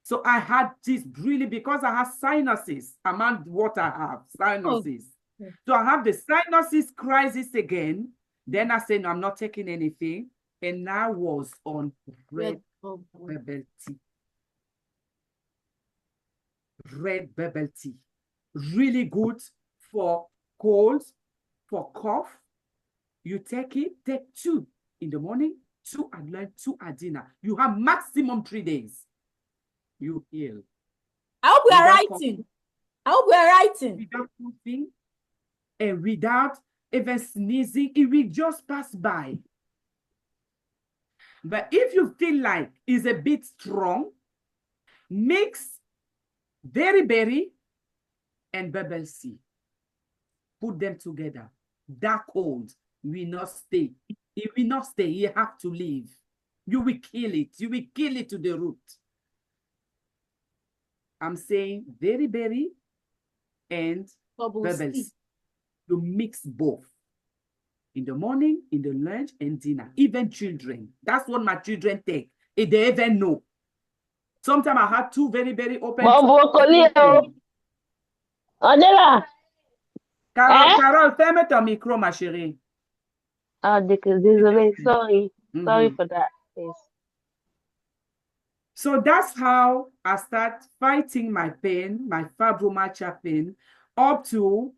S1: So I had this really, because I have sinuses, among what I have, sinuses. Oh. So I have the sinuses crisis again. Then I said, no, I'm not taking anything. And I was on red bubble tea. Red bubble tea. Really good for colds, for cough. You take it, take 2 in the morning, 2 at lunch, 2 at dinner. You have maximum 3 days. You heal.
S2: I hope we are writing. I hope we are writing.
S1: Without coughing and without even sneezing, it will just pass by. But if you feel like it's a bit strong, mix berry and bubble tea. Put them together. That cold will not stay. It will not stay. You have to leave. You will kill it. You will kill it to the root. I'm saying berry and bubble tea. You mix both. In the morning, in the lunch, and dinner. Even children. That's what my children take. If they even know. Sometimes I have 2 very open.
S4: Angela.
S1: Carole, ferme ton micro, ma chérie.
S4: Ah, désolé. Sorry. Sorry for that. Please.
S1: So that's how I start fighting my pain, my fibromyalgia pain, up to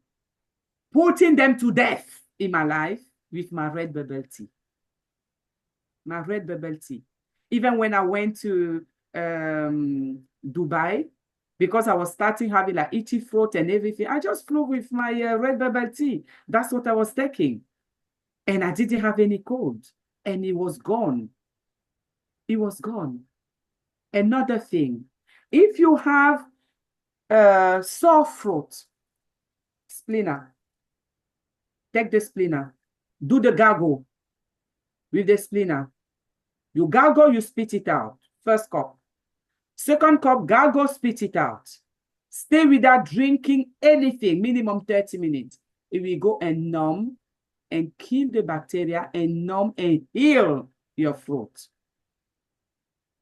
S1: putting them to death in my life with my red bubble tea. My red bubble tea. Even when I went to Dubai, because I was starting having like itchy throat and everything, I just flew with my red bubble tea. That's what I was taking. And I didn't have any cold. And it was gone. It was gone. Another thing, if you have sore throat, splina, take the splina, do the gargle with the splina. You gargle, you spit it out. First cup. Second cup, gargle, spit it out. Stay without drinking anything, minimum 30 minutes. It will go and numb and kill the bacteria and numb and heal your throat.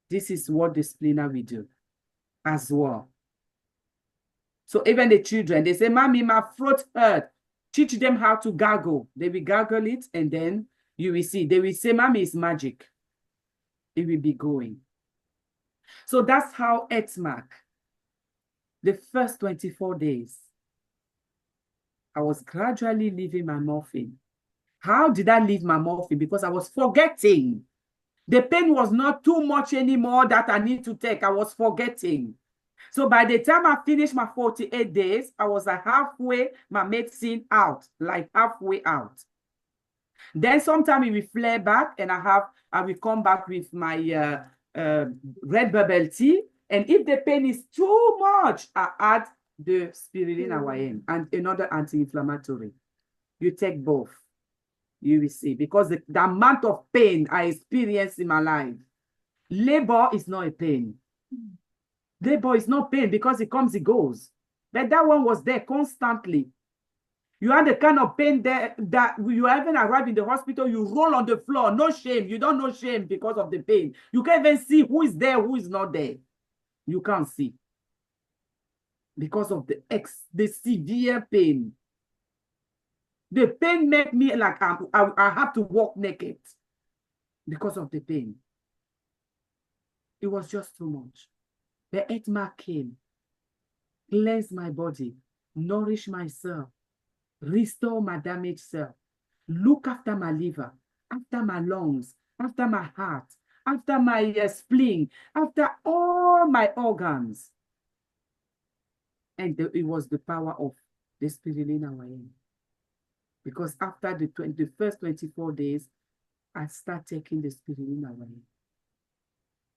S1: This is what the splina will do as well. So even the children, they say, Mommy, my throat hurt. Teach them how to gargle. They will gargle it and then you will see. They will say, Mommy, it's magic. It will be going. So that's how Edmark, the first 24 days, I was gradually leaving my morphine. How did I leave my morphine? Because I was forgetting. The pain was not too much anymore that I need to take. I was forgetting. So by the time I finished my 48 days, I was like halfway my medicine out, like halfway out. Then sometime it will flare back and I will come back with my red bubble tea. And if the pain is too much, I add the spirulina hawaiian and another anti-inflammatory. You take both. You will see, because the amount of pain I experienced in my life, labor is not a pain. Labor is not pain because it comes, it goes. But that one was there constantly. You had the kind of pain there that you even arrive in the hospital, you roll on the floor, no shame. You don't know shame because of the pain. You can't even see who is there, who is not there. You can't see. Because of the severe pain. The pain made me like I have to walk naked because of the pain. It was just too much. The Edmark came, cleanse my body, nourish myself, restore my damaged self, look after my liver, after my lungs, after my heart, after my spleen, after all my organs. And it was the power of the spirulina hawaiian. Because after the first 24 days, I start taking the spirulina hawaiian.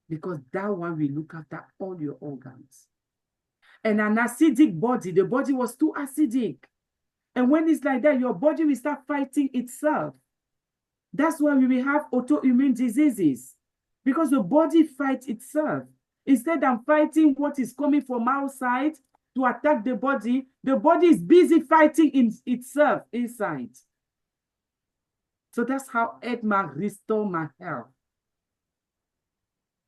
S1: Because that one will look after all your organs. And an acidic body, the body was too acidic. And when it's like that, your body will start fighting itself. That's why we will have autoimmune diseases. Because the body fights itself. Instead of fighting what is coming from outside to attack the body is busy fighting in itself inside. So that's how Edmark restored my health.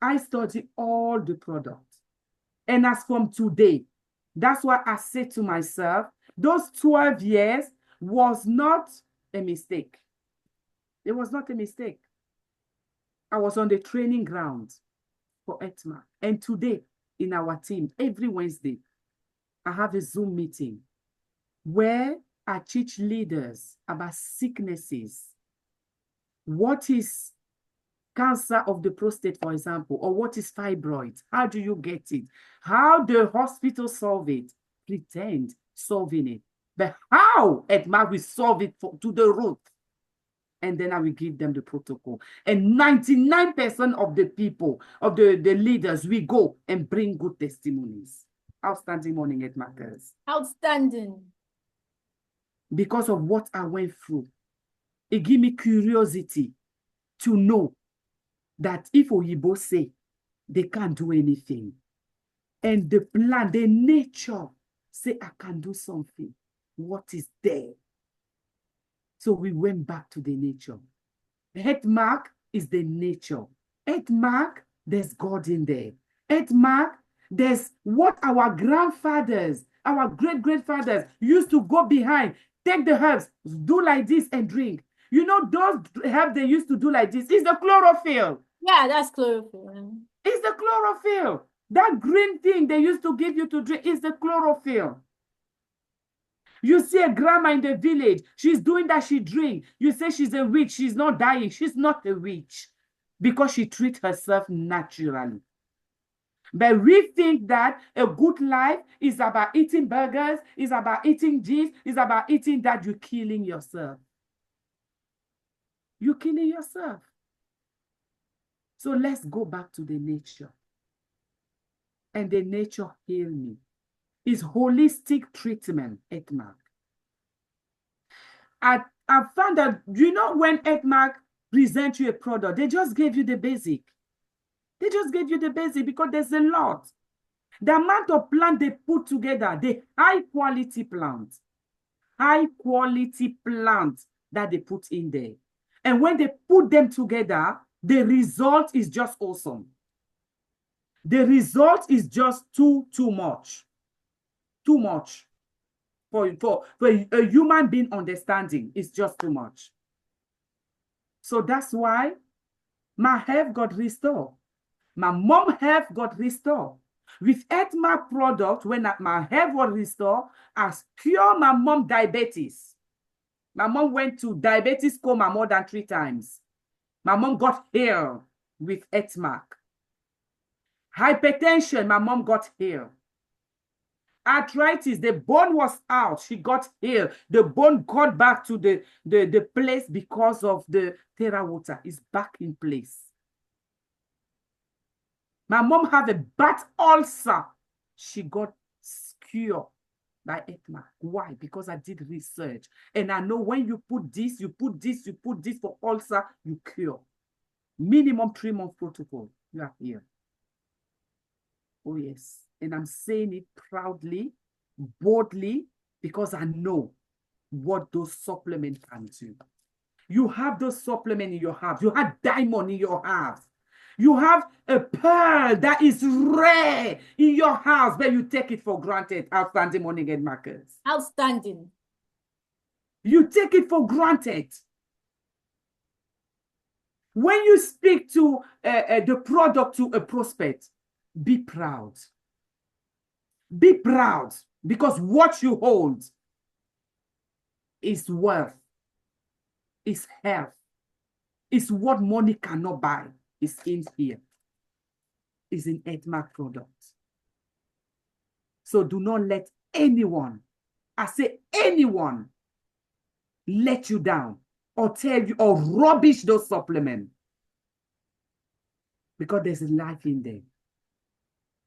S1: I study all the products. And as from today, that's why I say to myself, those 12 years was not a mistake. It was not a mistake. I was on the training ground for Edmark. And today, in our team, every Wednesday, I have a Zoom meeting where I teach leaders about sicknesses. What is cancer of the prostate, for example, or what is fibroid? How do you get it? How the hospital solve it? Pretend solving it. But how Edmark will solve it to the root? And then I will give them the protocol. And 99% of the people, of the leaders, we go and bring good testimonies. Outstanding morning, Edmarkers.
S2: Outstanding.
S1: Because of what I went through, it gave me curiosity to know that if Oyibo say they can't do anything, and the plan, the nature say I can do something, what is there? So we went back to the nature. Edmark is the nature. Edmark, there's God in there. Edmark, there's what our grandfathers, our great-grandfathers used to go behind, take the herbs, do like this and drink. You know, those herbs they used to do like this is the chlorophyll.
S2: Yeah, that's chlorophyll.
S1: It's the chlorophyll. That green thing they used to give you to drink is the chlorophyll. You see a grandma in the village, she's doing that, she drink. You say she's a witch, she's not dying. She's not a witch because she treats herself naturally. But we think that a good life is about eating burgers, is about eating this, is about eating that. You're killing yourself. You're killing yourself. So let's go back to the nature. And the nature heal me. It's holistic treatment, Edmark. I found that, you know, when Edmark presents you a product, they just gave you the basic. They just gave you the basic because there's a lot. The amount of plant they put together, the high quality plant that they put in there. And when they put them together, the result is just awesome. The result is just too much. Too much. For a human being understanding, it's just too much. So that's why my health got restored. My mom health got restored. With Edmark product, when my health was restored, I cured my mom diabetes. My mom went to diabetes coma more than 3 times. My mom got healed with Edmark. Hypertension, my mom got healed. Arthritis, the bone was out. She got healed. The bone got back to the place because of the Terra water. It's back in place. My mom had a bad ulcer. She got cured by Edmark. Why? Because I did research. And I know when you put this, you put this, you put this for ulcer, you cure. Minimum 3-month protocol. You are here. Oh, yes. And I'm saying it proudly, boldly, because I know what those supplements can do. You have those supplements in your house. You have diamond in your house. You have a pearl that is rare in your house, but you take it for granted. Outstanding morning, Edmarkers.
S2: Outstanding.
S1: You take it for granted. When you speak to the product to a prospect, be proud. Be proud, because what you hold is worth, is health, is what money cannot buy. Is in here. Is in Edmark products. So do not let anyone, I say anyone, let you down or tell you or rubbish those supplements. Because there's life in them.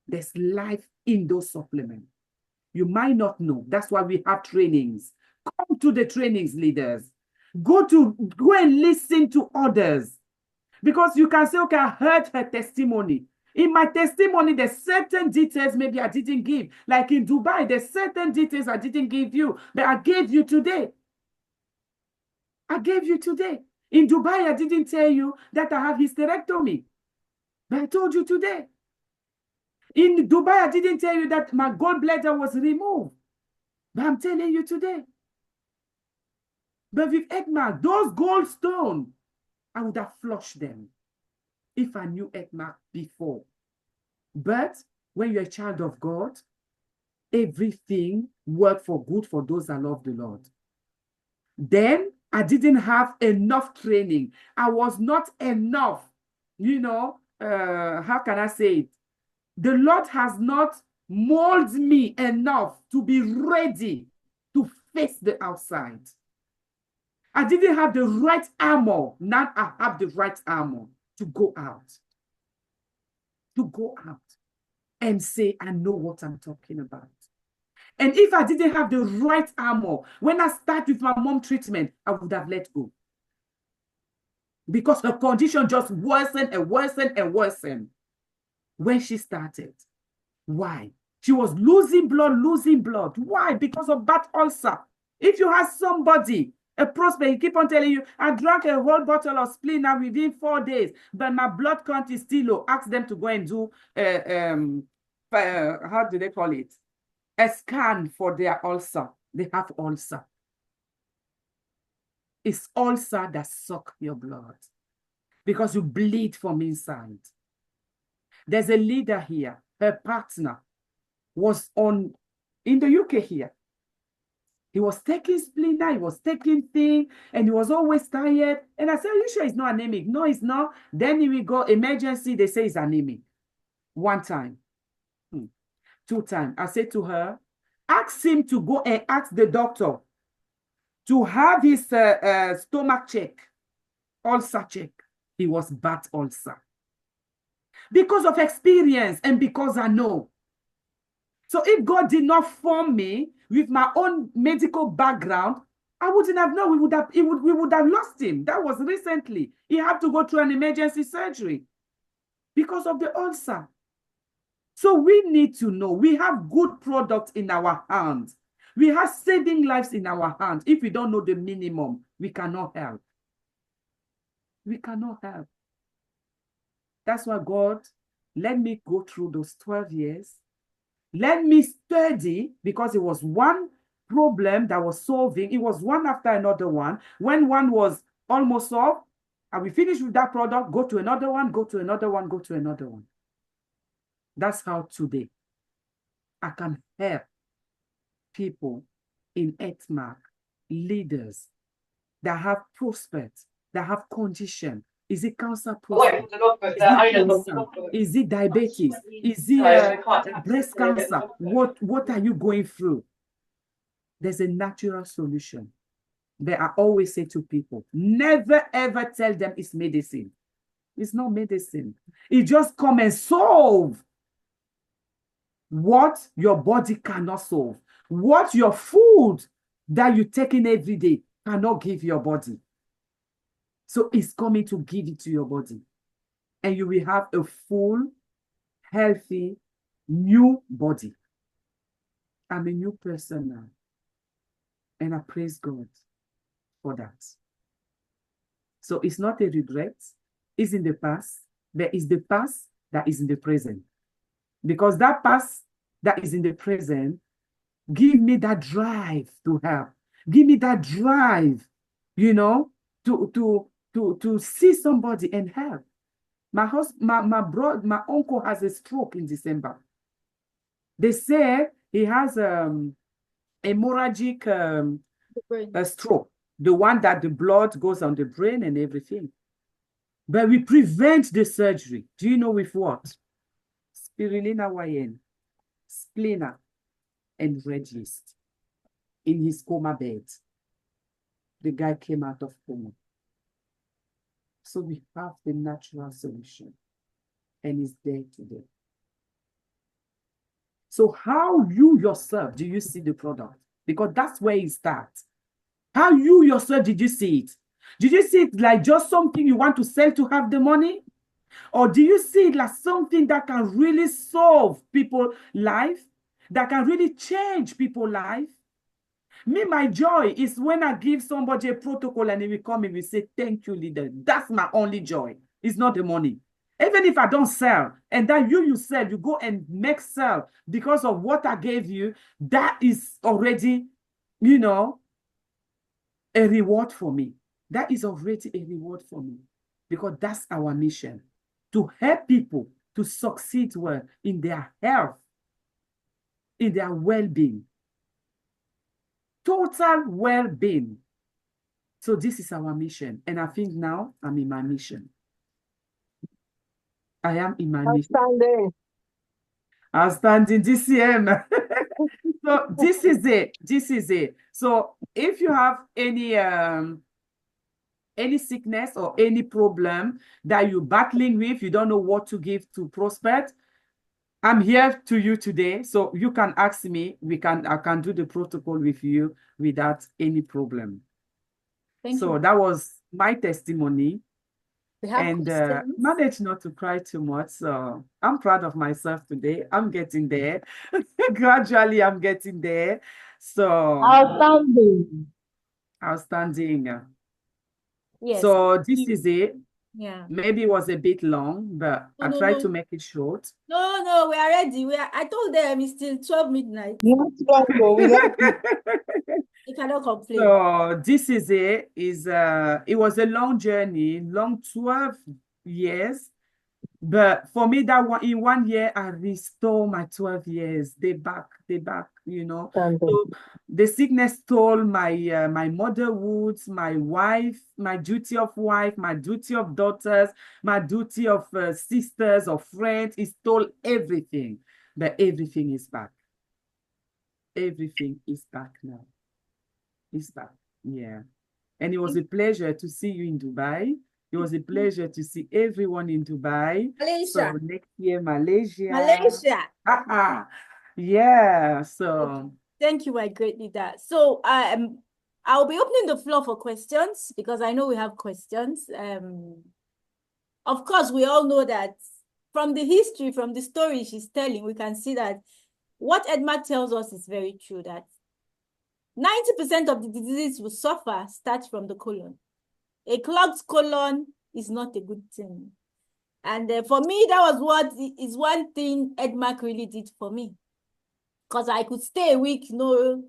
S1: There's life in those supplements. You might not know. That's why we have trainings. Come to the trainings, leaders. Go and listen to others. Because you can say, okay, I heard her testimony. In my testimony, there's certain details maybe I didn't give. Like in Dubai, there's certain details I didn't give you, but I gave you today. I gave you today. In Dubai, I didn't tell you that I have hysterectomy, but I told you today. In Dubai, I didn't tell you that my gallbladder was removed, but I'm telling you today. But with Edmark, those gallstones, I would have flushed them if I knew Edmark before. But when you're a child of God, everything works for good for those that love the Lord. Then I didn't have enough training. I was not enough, how can I say it? The Lord has not molded me enough to be ready to face the outside. I didn't have the right armor. Now I have the right armor to go out. To go out and say, I know what I'm talking about. And if I didn't have the right armor, when I start with my mom treatment, I would have let go. Because her condition just worsened and worsened and worsened when she started. Why? She was losing blood. Why? Because of bad ulcer. If you have somebody, a prospect, he keep on telling you, I drank a whole bottle of splina within 4 days, but my blood count is still low. Ask them to go and do, how do they call it? A scan for their ulcer. They have ulcer. It's ulcer that suck your blood because you bleed from inside. There's a leader here. Her partner was in the UK here. He was taking splina, he was taking things, and he was always tired. And I said, are you sure he's not anemic? No, he's not. Then he will go emergency. They say he's anemic. 1 time. 2 times. I said to her, ask him to go and ask the doctor to have his stomach check, ulcer check. He was bad ulcer. Because of experience and because I know. So if God did not form me with my own medical background, I wouldn't have known. We would have lost him. That was recently. He had to go through an emergency surgery because of the ulcer. So we need to know we have good products in our hands. We have saving lives in our hands. If we don't know the minimum, we cannot help. We cannot help. That's why God let me go through those 12 years. Let me study, because it was one problem that was solving. It was one after another one. When one was almost solved, and we finish with that product, go to another one, go to another one, go to another one. That's how today I can help people in Edmark, leaders that have prospects, that have condition. Is it cancer prospect? Is it diabetes? Is it breast cancer? What are you going through? There's a natural solution. But I always say to people, never ever tell them it's medicine. It's not medicine. It just come and solve what your body cannot solve. What your food that you're taking every day cannot give your body. So it's coming to give it to your body. And you will have a full, healthy, new body. I'm a new person now. And I praise God for that. So it's not a regret. It's in the past. But it's the past that is in the present. Because that past that is in the present give me that drive to help. Give me that drive, you know, to see somebody and help. My uncle has a stroke in December. They say he has hemorrhagic a stroke, the one that the blood goes on the brain and everything. But we prevent the surgery. Do you know with what? Spirulina hawaiian, splina, and red yeast in his coma bed. The guy came out of coma. So we have the natural solution, and it's there today. So how you yourself do you see the product? Because that's where it starts. How you yourself did you see it? Did you see it like just something you want to sell to have the money? Or do you see it like something that can really solve people's life? That can really change people's life? Me, my joy is when I give somebody a protocol and they will come and we say, thank you, leader. That's my only joy. It's not the money. Even if I don't sell, and that you sell, you go and make sell because of what I gave you, that is already, you know, a reward for me. That is already a reward for me because that's our mission, to help people to succeed well in their health, in their well-being, total well-being. So this is our mission. And I think now I'm in my mission. I am in my mission. Outstanding DCM. So this is it. This is it. So if you have any sickness or any problem that you're battling with, you don't know what to give to prospect, I'm here to you today. So you can ask me. I can do the protocol with you without any problem.
S2: Thank
S1: you. That was my testimony. And managed not to cry too much. So I'm proud of myself today. I'm getting there. Gradually, I'm getting there. So
S4: Outstanding.
S1: Outstanding.
S2: Yes.
S1: So this is it.
S2: Yeah.
S1: Maybe it was a bit long, but I tried to make it short.
S2: No, we are ready. I told them it's still 12 midnight. You cannot complain.
S1: So this is it. It was a long journey, long 12 years. But for me, in 1 year, I restore my 12 years. They back, you know. So the sickness stole my my motherhood, my wife, my duty of wife, my duty of daughters, my duty of sisters or friends. It stole everything. But everything is back. Everything is back now. It's back. Yeah. And it was a pleasure to see you in Dubai. It was a pleasure to see everyone in Dubai.
S2: Malaysia.
S1: So next year, Malaysia.
S2: Malaysia.
S1: Yeah. So
S2: thank you, my great leader. So I'll be opening the floor for questions because I know we have questions. Of course, we all know that from the history, from the story she's telling, we can see that what Edmark tells us is very true, that 90% of the diseases we suffer starts from the colon. A clogged colon is not a good thing. And for me, that was one thing Edmark really did for me. Because I could stay a week, no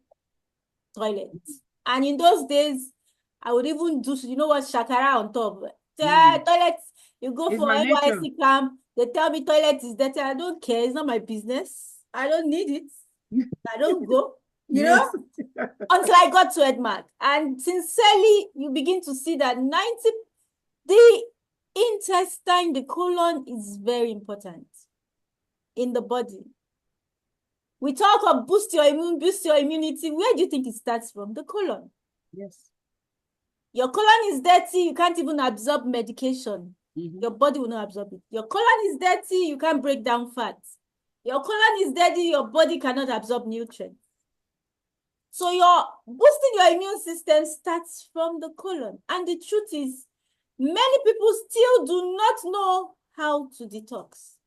S2: toilet. And in those days, I would even do, you know what, shakara on top. Toilet, you go for NYC camp, they tell me toilet is dirty. I don't care, it's not my business. I don't need it. I don't go. You know, until I got to Edmark. And sincerely, you begin to see that the intestine, the colon is very important in the body. We talk of boost your immunity. Where do you think it starts from? The colon.
S1: Yes.
S2: Your colon is dirty, you can't even absorb medication. Your body will not absorb it. Your colon is dirty, you can't break down fats. Your colon is dirty, your body cannot absorb nutrients. So boosting your immune system starts from the colon. And the truth is, many people still do not know how to detox.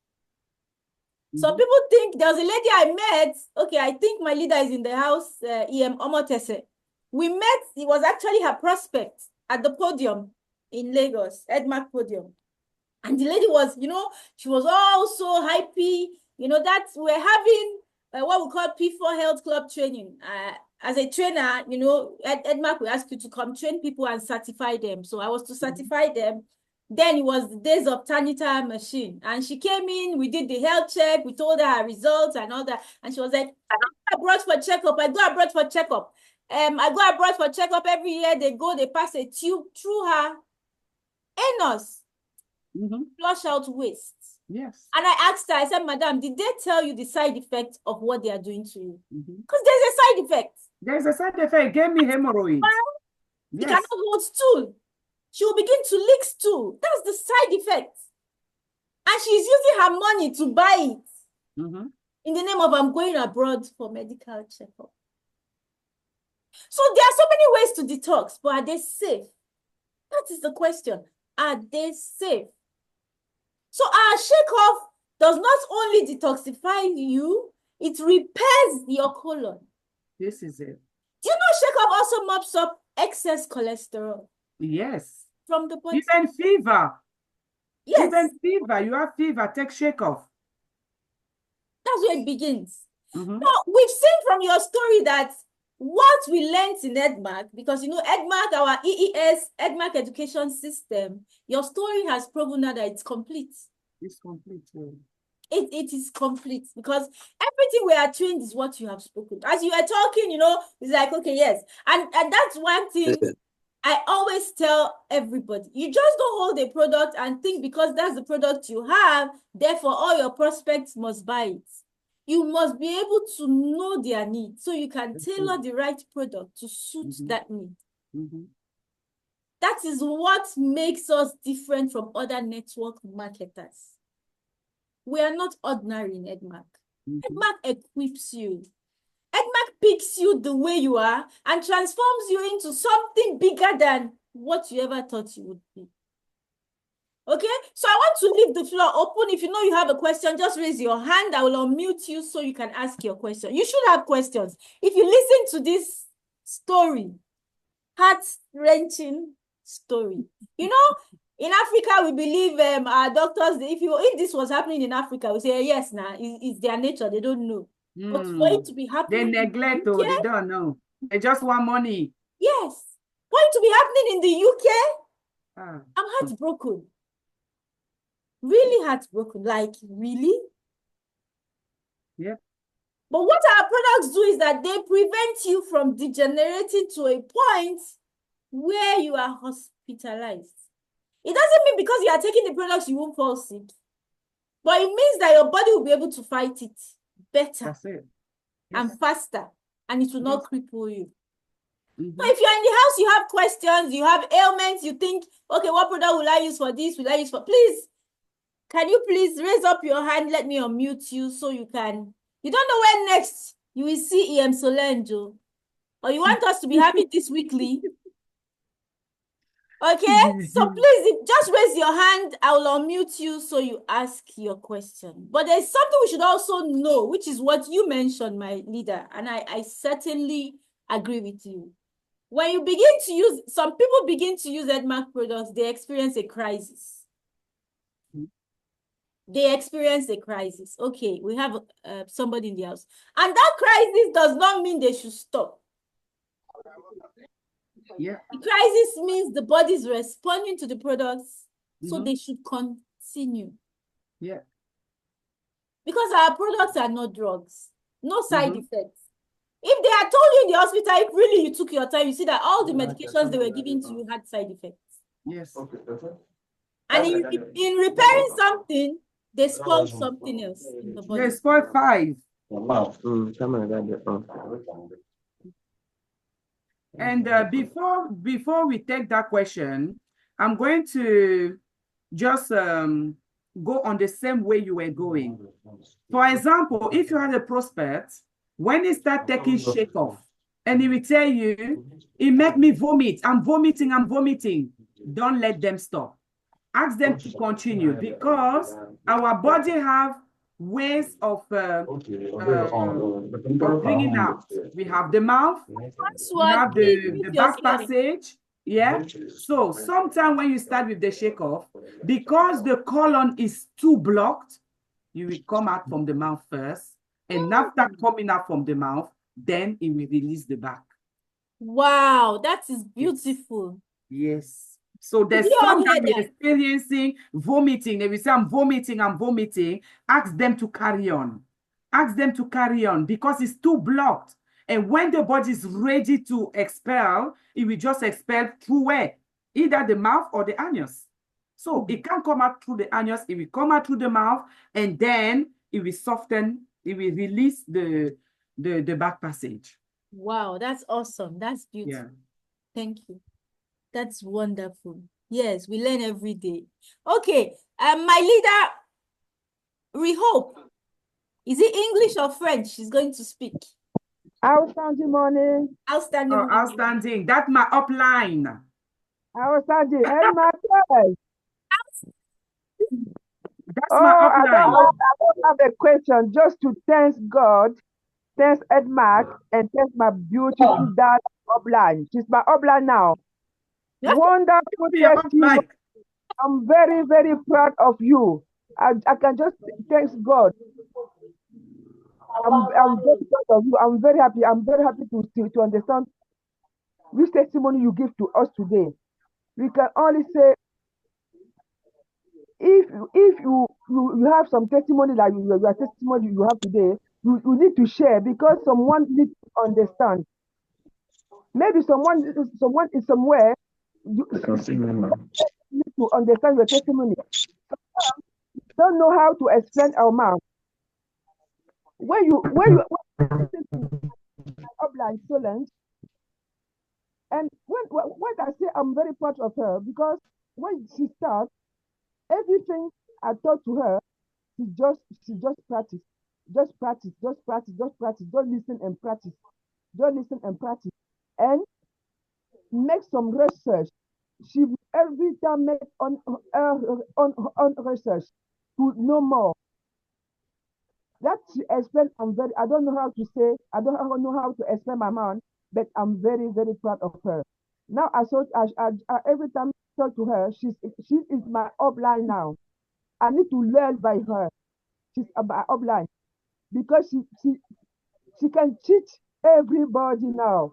S2: So people think, there's a lady I met, okay, I think my leader is in the house, EM Omotese. We met, it was actually her prospect at the podium in Lagos, Edmark podium. And the lady was, you know, she was all so hypey, you know, that we're having what we call P4 Health Club training. as a trainer, you know, Edmark will ask you to come train people and certify them. So I was to certify them. Then it was the days of Tanita machine. And she came in, we did the health check, we told her results and all that. And she was like, I go abroad for checkup. I go abroad for checkup. I go abroad for checkup every year. They pass a tube through her anus, flush out waste.
S1: Yes.
S2: And I asked her, I said, Madam, did they tell you the side effect of what they are doing to you? Because there's a side effect.
S1: There's a side effect. It gave me hemorrhoids.
S2: She cannot hold stool. She will begin to leak stool. That's the side effect. And she's using her money to buy it in the name of I'm going abroad for medical checkup. So there are so many ways to detox, but are they safe? That is the question. Are they safe? So our shake-off does not only detoxify you, it repairs your colon.
S1: This is it.
S2: Do you know shake-off also mops up excess cholesterol?
S1: Yes.
S2: From the body.
S1: Even fever.
S2: Yes.
S1: Even fever. You have fever, take shake-off.
S2: That's where it begins. Now, we've seen from your story that what we learned in Edmark, because, you know, Edmark, our EES, Edmark education system, your story has proven now that it's complete. It's complete. It is complete because everything we are trained is what you have spoken. As you are talking, you know, it's like, okay, yes. And that's one thing I always tell everybody. You just don't hold a product and think because that's the product you have, therefore all your prospects must buy it. You must be able to know their needs so you can tailor the right product to suit that need. That is what makes us different from other network marketers. We are not ordinary in Edmark. Edmark equips you. Edmark picks you the way you are and transforms you into something bigger than what you ever thought you would be. Okay, so I want to leave the floor open. If you know you have a question, just raise your hand. I will unmute you so you can ask your question. You should have questions. If you listen to this story, heart-wrenching story. You know, in Africa, we believe our doctors, if this was happening in Africa, we say, yes, now, it's their nature. They don't know. But for it to be happening,
S1: they neglect or they don't know. They just want money.
S2: Yes. For it to be happening in the UK, I'm heartbroken. Really heartbroken. Like, really?
S1: Yeah.
S2: But what our products do is that they prevent you from degenerating to a point where you are hospitalized. It doesn't mean because you are taking the products, you won't fall sick. But it means that your body will be able to fight it better and faster, and it will not cripple you. So if you're in the house, you have questions, you have ailments, you think, okay, what product will I use for this? Will I use for? Please, can you please raise up your hand? Let me unmute you so you can. You don't know when next you will see Solange, or you want us to be happy this weekly. Okay, so please just raise your hand. I will unmute you so you ask your question. But there's something we should also know, which is what you mentioned, my leader, and I certainly agree with you. When you begin to use, some people begin to use Edmark products, they experience a crisis. They experience a crisis. Okay, we have somebody in the house. And that crisis does not mean they should stop.
S1: Yeah.
S2: The crisis means the body is responding to the products, so they should continue.
S1: Yeah.
S2: Because our products are not drugs, no side effects. If they had told you in the hospital, if really you took your time, you see that all the medications they were giving to you had side effects.
S1: Yes.
S2: And in repairing something, they spoil something else in the body.
S1: They spoil 5. And before we take that question, I'm going to just go on the same way you were going. For example, if you had a prospect, when he start taking shake off, and he will tell you, it make me vomit, I'm vomiting. Don't let them stop. Ask them to continue, because our body have ways of bringing out. We have the mouth, we have the back passage. Yeah. So sometimes when you start with the shake off, because the colon is too blocked, you will come out from the mouth first. And after coming out from the mouth, then it will release the back.
S2: Wow, that is beautiful.
S1: Yes. So there's
S2: You all
S1: some
S2: hear
S1: that be
S2: that?
S1: experiencing vomiting. They will say, I'm vomiting. Ask them to carry on. Ask them to carry on because it's too blocked. And when the body is ready to expel, it will just expel through where? Either the mouth or the anus. So it can't come out through the anus. It will come out through the mouth, and then it will soften. It will release the back passage.
S2: Wow, that's awesome. That's beautiful.
S1: Yeah.
S2: Thank you. That's wonderful. Yes, we learn every day. Okay, my leader, we hope. Is it English or French she's going to speak?
S5: Outstanding morning.
S2: Outstanding.
S1: Oh, outstanding. That's my upline.
S5: Outstanding. Edmark.
S1: That's my upline.
S5: I don't have a question. Just to thank God, thank Edmark, and thank my beautiful dad upline. She's my upline now. Wonderful testimony. I'm very, very proud of you. I can just thank God. I'm very proud of you. I'm very happy. I'm very happy to understand which testimony you give to us today. We can only say if you have some testimony like your testimony you have today, you need to share because someone needs to understand. Maybe someone is somewhere you need to understand your testimony. Don't know how to explain our mouth. When you upline Solange, and when I say I'm very proud of her because when she starts, everything I taught to her, she just practice. Just practice, just practice, just practice. Don't listen and practice. Don't listen and practice. And make some research. She every time make on research to know more. That she explained, I don't know how to say, I don't know how to explain my mom, but I'm very, very proud of her. Now every time I talk to her, she is my upline now. I need to learn by her. She's my upline because she can teach everybody now.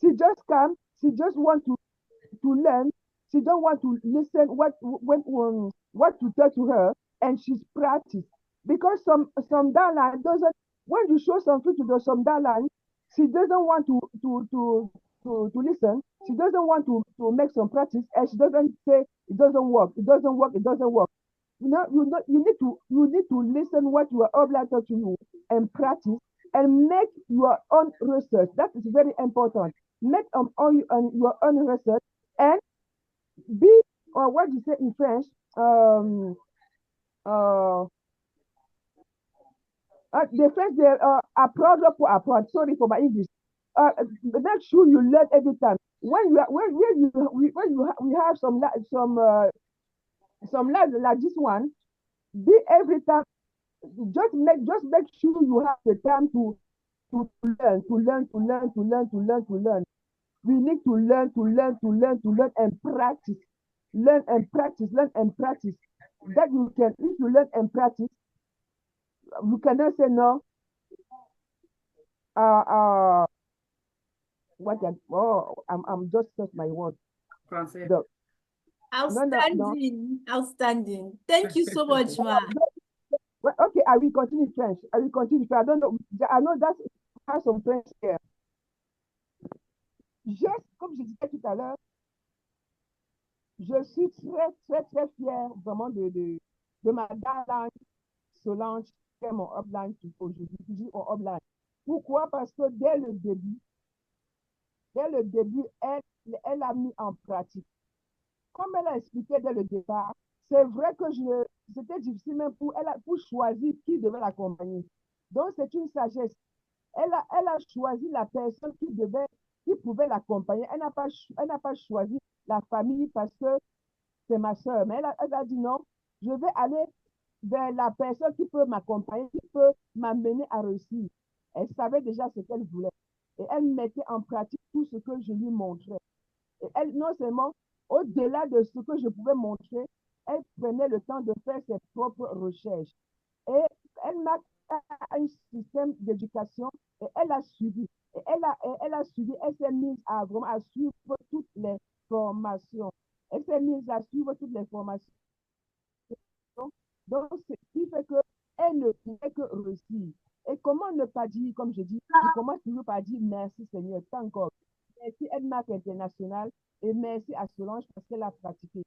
S5: She just come. She just want to learn. She don't want to listen what to tell to her, and she's practice. Because some darling doesn't. When you show something to some darling, she doesn't want to listen. She doesn't want to make some practice, and she doesn't say it doesn't work. It doesn't work. It doesn't work. You need to listen what you are obliged to you and practice and make your own research. That is very important. Make your own research and be, or what you say in French, the French they apprendre pour apprendre. Sorry for my English. Make sure you learn every time. When we have some labs like this one, be every time. Just make sure you have the time to learn. We need to learn and practice. Learn and practice. That you can, if you learn and practice, you cannot say no. I'm just lost my word.
S2: Outstanding, outstanding. Thank you so much, ma.
S5: Okay, I will continue French. I don't know. I know that has some French here. Juste comme je disais tout à l'heure, je suis très, très, très fière vraiment de ma darling Solange, qui est mon upline aujourd'hui, toujours en upline. Pourquoi? Parce que dès le début, elle a mis en pratique. Comme elle a expliqué dès le départ, c'est vrai que c'était difficile même pour choisir qui devait l'accompagner. Donc, c'est une sagesse. Elle a choisi la personne qui pouvait l'accompagner. Elle n'a pas choisi la famille parce que c'est ma soeur. Mais elle a dit non, je vais aller vers la personne qui peut m'accompagner, qui peut m'amener à réussir. Elle savait déjà ce qu'elle voulait. Et elle mettait en pratique tout ce que je lui montrais. Et elle, non seulement, au-delà de ce que je pouvais montrer, elle prenait le temps de faire ses propres recherches. Et un système d'éducation et elle a suivi. Et elle a suivi, elle s'est mise à vraiment à suivre toutes les formations. Elle s'est mise à suivre toutes les formations. Donc ce qui fait qu'elle ne pouvait que réussir. Et comment ne pas dire, comme je dis, je commence toujours par dire merci Seigneur, tant encore. Merci Edmark International et merci à Solange parce qu'elle a pratiqué.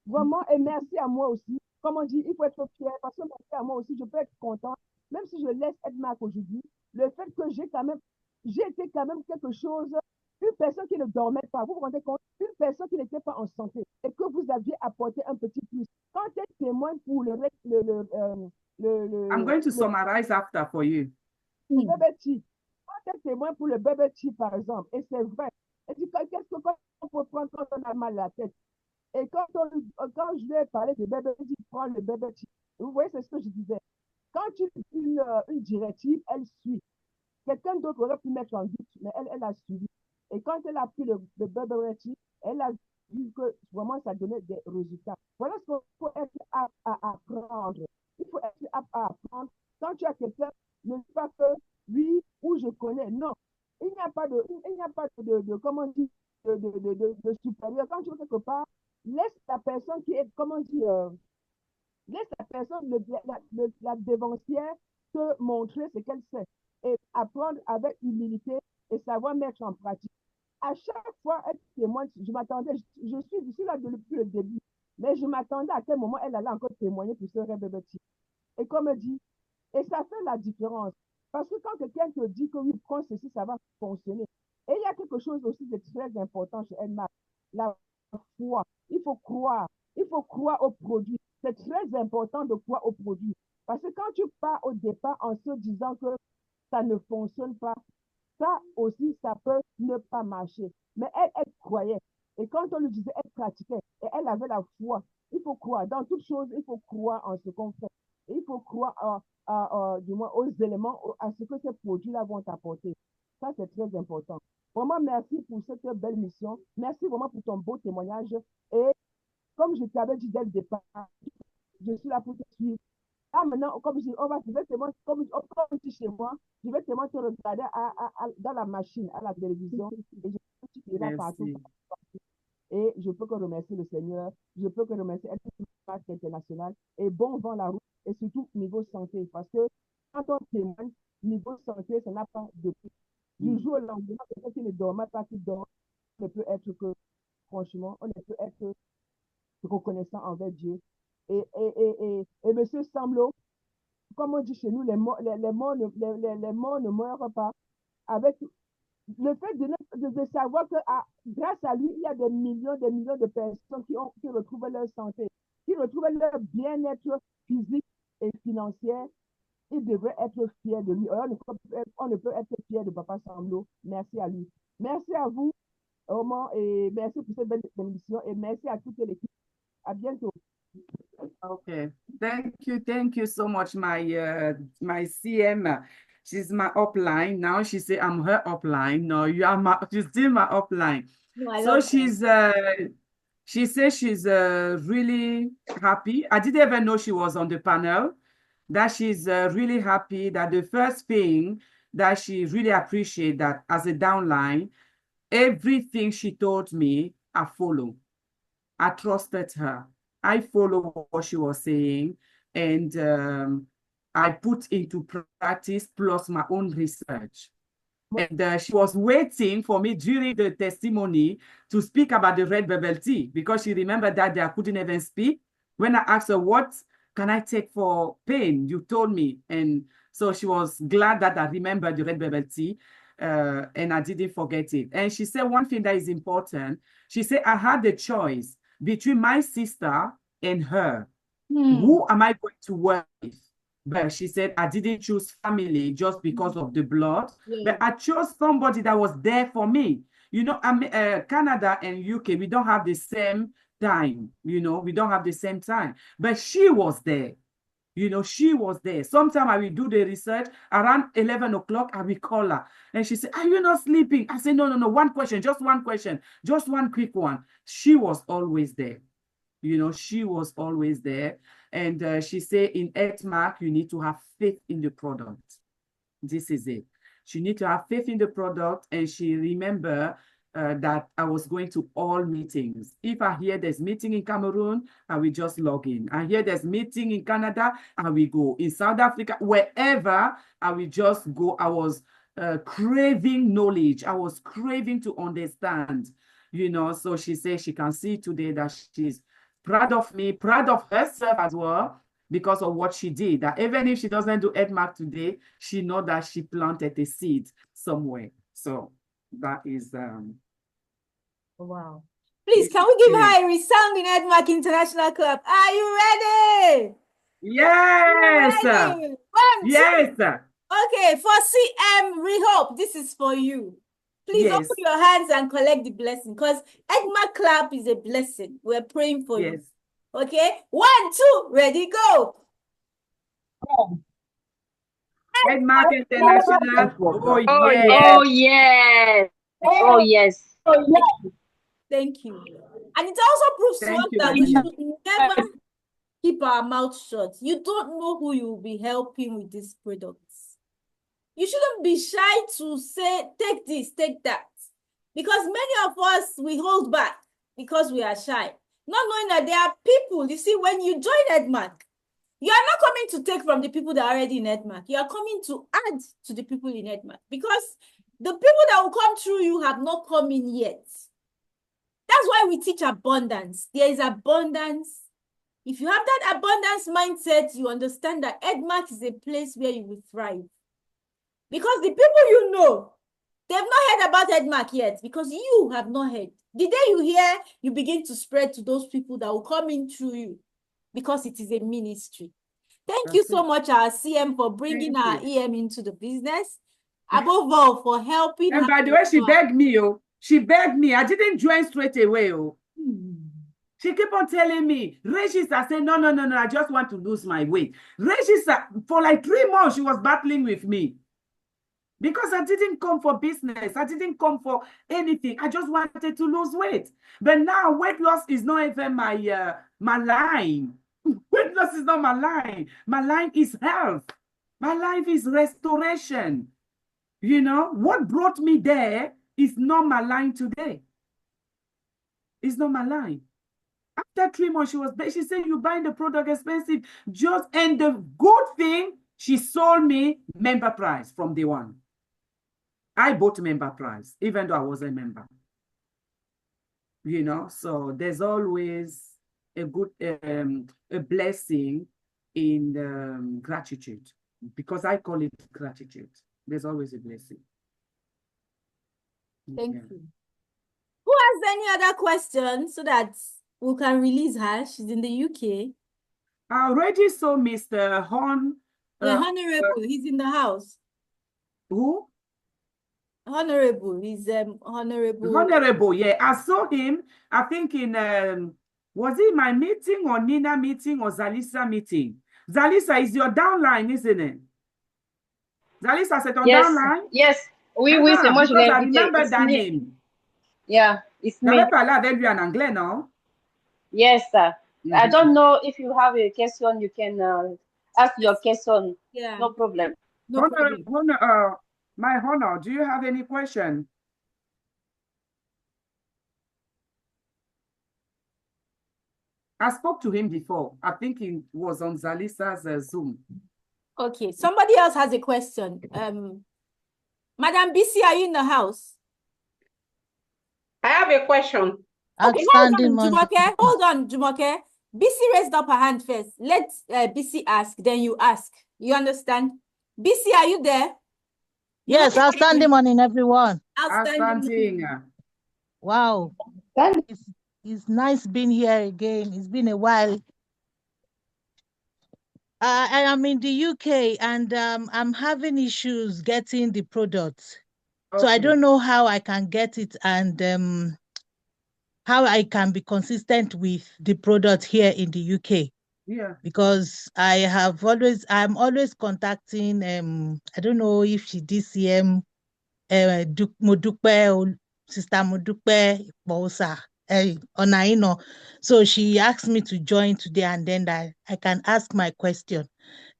S5: Vraiment, et merci à moi aussi. Comme on dit, il faut être fier parce que merci à moi aussi, je peux être content. Même si je laisse Edmark aujourd'hui, le fait que j'ai été quand même quelque chose, une personne qui ne dormait pas, vous vous rendez compte, une personne qui n'était pas en santé et que vous aviez apporté un petit plus. Quand elle témoigne pour le
S1: I'm going to summarize after for you.
S5: Le bébé tea. Quand elle témoigne pour le bébé tea, par exemple, et c'est vrai, elle dit qu'est-ce qu'on peut prendre quand on a mal à la tête? Et quand je lui ai parlé de bébé, il dit prends le bébé tea. Vous voyez, c'est ce que je disais. Quand tu une directive, elle suit. Quelqu'un d'autre aurait pu mettre en doute, mais elle a suivi. Et quand elle a pris le bébé tea, elle a vu que vraiment ça donnait des résultats. Voilà ce qu'il faut être apte à apprendre. Il faut être apte à apprendre. Quand tu as quelqu'un, ne dis pas que oui ou je connais. Non. Il n'y a pas de comment dire, de supérieur. Quand tu vas quelque part, laisse la personne qui est, comment dire, laisse la personne, la dévancière, te montrer ce qu'elle sait et apprendre avec humilité et savoir mettre en pratique. À chaque fois, elle témoigne, je m'attendais, je suis là depuis le début, mais je m'attendais à quel moment elle allait encore témoigner pour ce rêve bébé. Et comme elle dit, et ça fait la différence. Parce que quand quelqu'un te dit que oui, prends ceci, ça va fonctionner. Et il y a quelque chose aussi de très important chez Edmark, la foi. Il faut croire. Il faut croire aux produits. C'est très important de croire aux produits. Parce que quand tu pars au départ en se disant que ça ne fonctionne pas, ça aussi, ça peut ne pas marcher. Mais elle croyait. Et quand on lui disait, elle pratiquait. Et elle avait la foi. Il faut croire. Dans toute chose, il faut croire en ce qu'on fait. Et il faut croire du moins aux éléments, à ce que ces produits-là vont apporter. Ça, c'est très important. Vraiment, merci pour cette belle mission. Merci vraiment pour ton beau témoignage. Et comme je t'avais dit dès le départ, je suis là pour te suivre. Là, maintenant, comme je dis, je vais tellement, comme je suis chez moi, je vais tellement te regarder dans la machine, à la télévision, et je suis là partout. Et je peux que remercier le Seigneur, je peux que remercier Edmark International, et bon vent la route, et surtout niveau santé, parce que quand on témoigne, niveau santé, ça n'a pas de prix. Du jour au lendemain, quelqu'un qui ne dormait pas, qui dort, on ne peut être que, franchement, on ne peut être reconnaissant envers Dieu. Et monsieur Samlo, comme on dit chez nous, les morts ne meurent pas. Avec le fait de savoir que grâce à lui, il y a des millions de personnes qui retrouvent leur santé, qui retrouvent leur bien-être physique et financier, ils devraient être fiers de lui. On ne peut être fier de Papa Samlo. Merci à lui. Merci à vous, Omar, et merci pour cette belle émission, et merci à toute l'équipe. À bientôt.
S1: Okay, thank you so much, my CM. She's my upline now. She said I'm her upline. No, she's still my upline. No, so she says she's really happy. I didn't even know she was on the panel. That she's really happy. That the first thing that she really appreciates, that as a downline, everything she told me, I follow. I trusted her. I follow what she was saying, and I put into practice plus my own research. And she was waiting for me during the testimony to speak about the red bubble tea, because she remembered that day I couldn't even speak. When I asked her, what can I take for pain? You told me. And so she was glad that I remembered the red bubble tea, and I didn't forget it. And she said one thing that is important. She said, I had the choice between my sister and her. Who am I going to work with? But she said, I didn't choose family just because of the blood, but I chose somebody that was there for me. You know, Canada and UK, we don't have the same time, you know, we don't have the same time, but she was there. You know, she was there. Sometimes I will do the research around 11 o'clock. I will call her and she said, are you not sleeping? I said, no. One question, just one question, just one quick one. She was always there. You know, she was always there. And she said in Edmark, you need to have faith in the product. This is it. She need to have faith in the product. And she remember that I was going to all meetings. If I hear there's meeting in Cameroon, I will just log in. I hear there's meeting in Canada, I will go. In South Africa, wherever, I will just go. I was craving knowledge. I was craving to understand, you know. So she said she can see today that she's proud of me, proud of herself as well, because of what she did. That even if she doesn't do Edmark today, she know that she planted a seed somewhere. So that is
S2: wow. Please, can we give her a resounding Edmark International Club? Are you ready?
S1: Yes.
S2: Ready? 1, 2.
S1: Yes.
S2: Okay, for CM Rehope, this is for you. Please
S1: Yes.
S2: open your hands and collect the blessing, because Edmark Club is a blessing. We're praying for you. Okay, 1, 2, ready, go.
S1: Edmark International. Oh, yes.
S4: Oh, yes. Oh, yes.
S2: Thank you. And it also proves to us that we should never keep our mouth shut. You don't know who you will be helping with these products. You shouldn't be shy to say, take this, take that. Because many of us, we hold back because we are shy. Not knowing that there are people, you see, when you join Edmark, you are not coming to take from the people that are already in Edmark. You are coming to add to the people in Edmark, because the people that will come through you have not come in yet. That's why we teach abundance. There is abundance. If you have that abundance mindset, you understand that Edmark is a place where you will thrive. Because the people you know, they've not heard about Edmark yet, because you have not heard. The day you hear, you begin to spread to those people that will come in through you, because it is a ministry. Thank you so much, our CM, for bringing our EM into the business. Above all, for helping.
S1: And by the way, she begged me, oh. She begged me. I didn't join straight away, oh. She kept on telling me, Regissa said, no, I just want to lose my weight. Regissa, for like 3 months, she was battling with me. Because I didn't come for business. I didn't come for anything. I just wanted to lose weight. But now weight loss is not even my line. Weight loss is not my line. My line is health. My life is restoration. You know, what brought me there is not my line today. It's not my line. After 3 months, she said, you buying the product expensive. And the good thing, she sold me member price from day one. I bought member price, even though I wasn't a member. You know, so there's always a good, a blessing in gratitude, because I call it gratitude. There's always a blessing.
S2: Thank you. Who has any other questions so that we can release her? She's in the UK.
S1: I already saw Mr. Horn.
S2: The Honorable, he's in the house.
S1: Who?
S2: Honorable, he's Honorable.
S1: Honorable, yeah. I saw him, I think in, was it my meeting or Nina meeting or Zalisa meeting? Zalisa, is your downline, isn't it? Zalisa, c'est ton downline?
S4: Yes, oui, c'est moi, je l'ai
S1: I
S4: invité.
S1: remember that name.
S4: Yeah, it's me.
S1: J'avais parlé avec lui en anglais, non?
S4: Yes, sir. I don't know if you have a question, you can ask your question.
S2: Yeah.
S4: No problem.
S2: No problem.
S1: My honor, do you have any question? I spoke to him before. I think he was on Zalisa's Zoom.
S2: Okay, somebody else has a question. Madam BC, are you in the house?
S6: I have a question.
S2: Okay, hold on, Jumoke. BC raised up her hand first. Let BC ask, then you ask. You understand? BC, are you there?
S7: Yes, outstanding morning, everyone.
S1: Outstanding.
S7: Wow. It's nice being here again. It's been a while. I am in the UK and I'm having issues getting the products. Okay. So I don't know how I can get it and how I can be consistent with the product here in the UK.
S1: Yeah.
S7: Because I'm always contacting I don't know if she DCM Modupe or Sister Modupe Bosa, Onaino. So she asked me to join today, and then I can ask my question.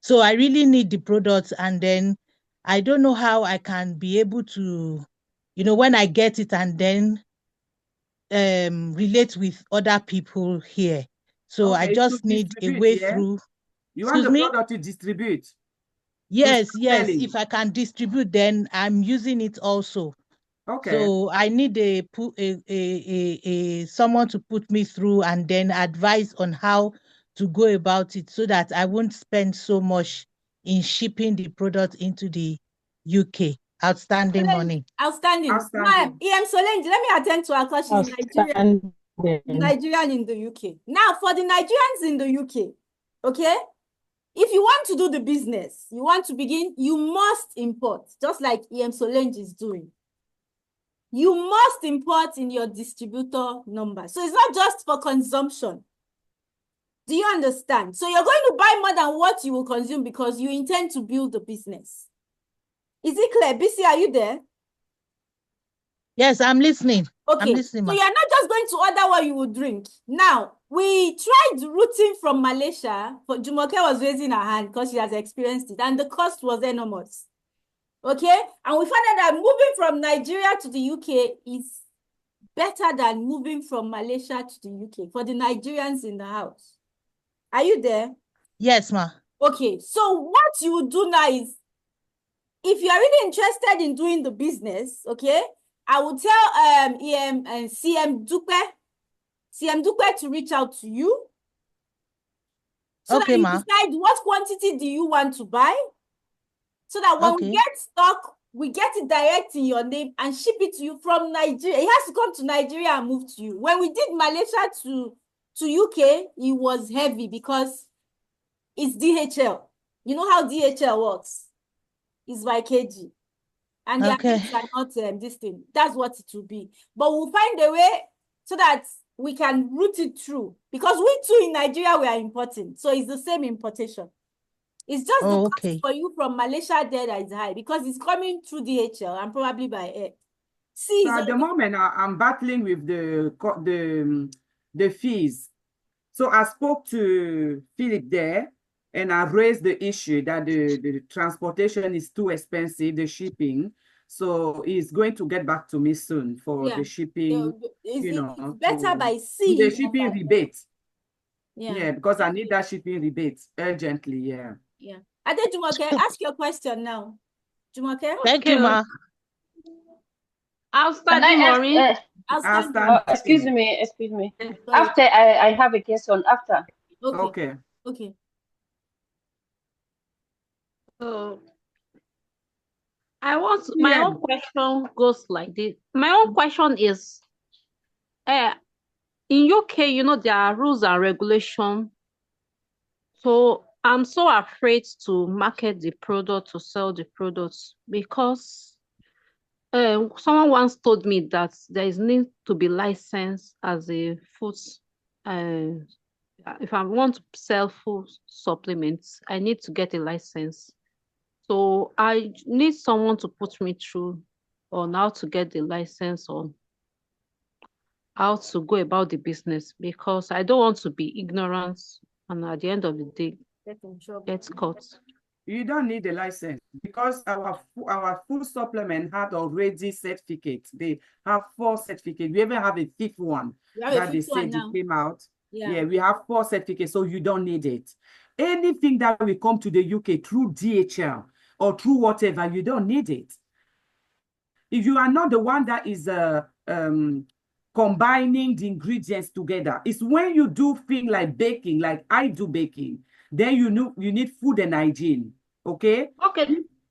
S7: So I really need the products, and then I don't know how I can be able to, when I get it and then relate with other people here. So I just need a way through.
S1: You want the product to distribute?
S7: Yes. If I can distribute, then I'm using it also.
S1: Okay.
S7: So I need someone to put me through and then advise on how to go about it so that I won't spend so much in shipping the product into the UK. Outstanding money.
S2: Outstanding. Ma'am, Solange, let me attend to her because she's Nigerian in the UK. Now, for the Nigerians in the UK, okay? If you want to do the business, you want to begin, you must import, just like Solange is doing. You must import in your distributor number. So it's not just for consumption. Do you understand? So you're going to buy more than what you will consume because you intend to build the business. Is it clear? BC, are you there?
S7: Yes, I'm listening.
S2: Okay,
S7: I'm listening,
S2: so you're not just going to order what you would drink. Now, we tried routing from Malaysia, but Jumoke was raising her hand because she has experienced it, and the cost was enormous. Okay, and we found out that moving from Nigeria to the UK is better than moving from Malaysia to the UK for the Nigerians in the house. Are you there?
S7: Yes, ma.
S2: Okay, so what you would do now is, if you are really interested in doing the business, okay, I will tell CM Dupe to reach out to you. So that you decide what quantity do you want to buy. So that when we get stock, we get it direct in your name and ship it to you from Nigeria. It has to come to Nigeria and move to you. When we did Malaysia to UK, it was heavy because it's DHL. You know how DHL works? It's by kg. And their rates are not this thing. That's what it will be. But we'll find a way so that we can route it through. Because we too in Nigeria, we are importing. So it's the same importation. It's just the cost for you from Malaysia there that is high because it's coming through DHL and probably by air.
S1: See, so at the moment, I'm battling with the fees. So I spoke to Philip there, and I raised the issue that the transportation is too expensive, the shipping. So he's going to get back to me soon for the shipping.
S2: It's better by sea.
S1: The shipping rebate. Yeah, because I need that shipping rebate urgently. Yeah.
S2: Yeah. Ade Jumoke, ask your question now. Jumoke?
S7: Thank you, ma.
S4: Outstanding, Maureen. Excuse me. After I have a question after.
S2: Okay.
S6: So my own question goes like this. My own question is, in UK, there are rules and regulations. So I'm so afraid to market the product, to sell the products, because someone once told me that there is need to be licensed as a food. If I want to sell food supplements, I need to get a license. So I need someone to put me through on how to get the license, on how to go about the business, because I don't want to be ignorant and at the end of the day get caught.
S1: You don't need a license because our food supplement had already certificates. They have 4 certificates. We even have a 5th one that they said it came out. Yeah, we have 4 certificates, so you don't need it. Anything that will come to the UK through DHL or through whatever, you don't need it. If you are not the one that is combining the ingredients together, it's when you do things like baking, like I do baking, then you need food and hygiene. Okay.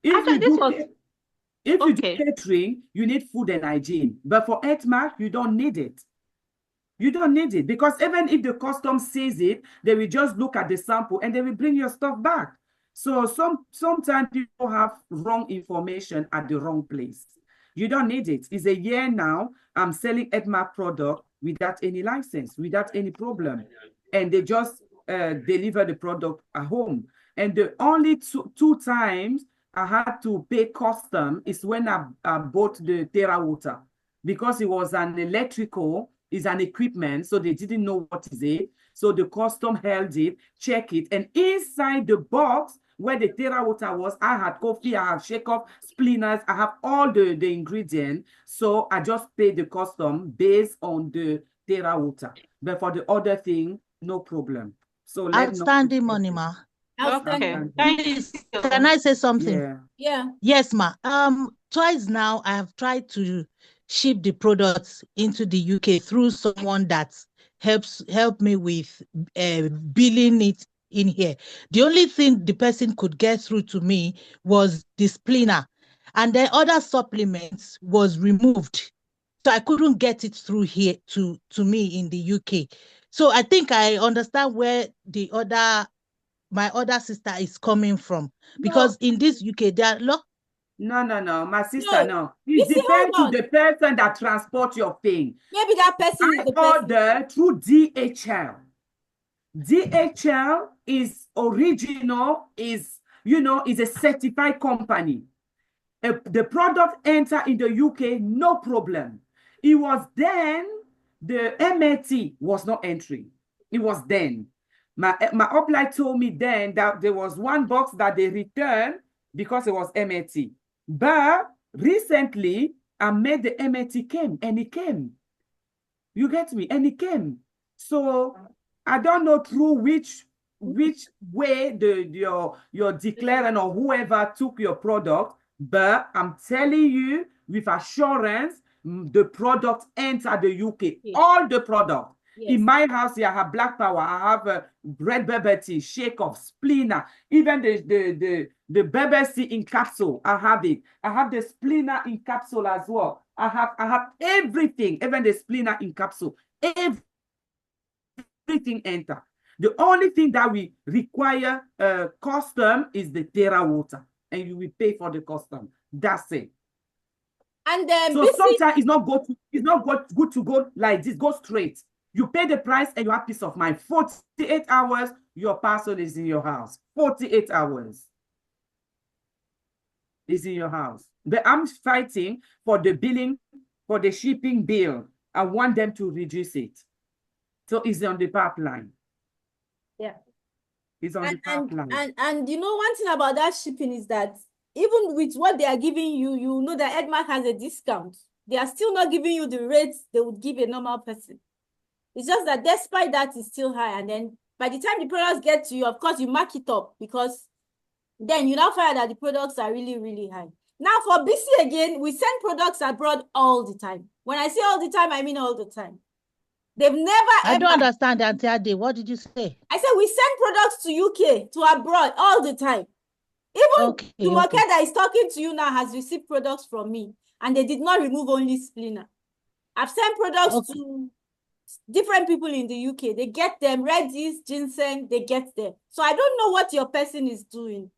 S1: If you do catering, you need food and hygiene. But for Edmark, you don't need it. You don't need it, because even if the customs sees it, they will just look at the sample and they will bring your stuff back. So sometimes people have wrong information at the wrong place. You don't need it. It's a year now. I'm selling Edmark product without any license, without any problem. And they just deliver the product at home. And the only two times I had to pay custom is when I bought the Terra water, because it was an electrical. It's an equipment, so they didn't know what is it. So the custom held it, check it, and inside the box where the Terra water was, I had coffee, I have shake off, splinas, I have all the ingredients. So I just paid the custom based on the Terra water. But for the other thing, no problem. So
S7: outstanding money, ma.
S2: Outstanding.
S6: Okay.
S7: Can I say something?
S1: Yeah.
S2: Yeah.
S7: Yes, ma. Twice now I have tried to ship the products into the UK through someone that help me with billing it in here. The only thing the person could get through to me was the splina, and then other supplements was removed. So I couldn't get it through here to me in the UK. So I think I understand where my other sister is coming from, because in this UK there are
S1: No, my sister, no. It
S2: You see,
S1: depends
S2: hold
S1: to
S2: on.
S1: the person that transport your thing.
S2: Maybe that person is
S1: I
S2: the person.
S1: order through DHL. DHL is original, is a certified company. The product enter in the UK, no problem. It was then the MAT was not entering. It was then. My upline told me then that there was one box that they returned because it was MAT. But recently, I made the MAT came, and it came. You get me? And it came. So I don't know through which way your declarant or whoever took your product, but I'm telling you with assurance, the product entered the UK.
S2: Yes.
S1: All the product.
S2: Yes.
S1: In my house here, I have Black Power, I have red bebe tea, shake off, splina, even the bebe tea in capsule, I have it. I have the splina in capsule as well. I have everything, even the splina in capsule. Everything enter. The only thing that we require custom is the Terra water, and you will pay for the custom. That's it.
S2: And
S1: so sometimes it's not good to go like this. Go straight. You pay the price and you have peace of mind. 48 hours, your parcel is in your house. 48 hours is in your house. But I'm fighting for the billing, for the shipping bill. I want them to reduce it. So it's on the pipeline.
S2: Yeah.
S1: It's on the pipeline.
S2: And you know, one thing about that shipping is that even with what they are giving you, you know that Edmark has a discount. They are still not giving you the rates they would give a normal person. It's just that despite that, it's still high. And then by the time the products get to you, of course, you mark it up, because then you now find that the products are really, really high. Now for BC again, we send products abroad all the time. When I say all the time, I mean all the time. They've never
S7: I don't understand, Auntie Ade. What did you say?
S2: I said we send products to UK, to abroad all the time. Even Jumoke that is talking to you now has received products from me, and they did not remove only splina. I've sent products to different people in the UK. They get them, red yeast, ginseng, they get them. So I don't know what your person is doing.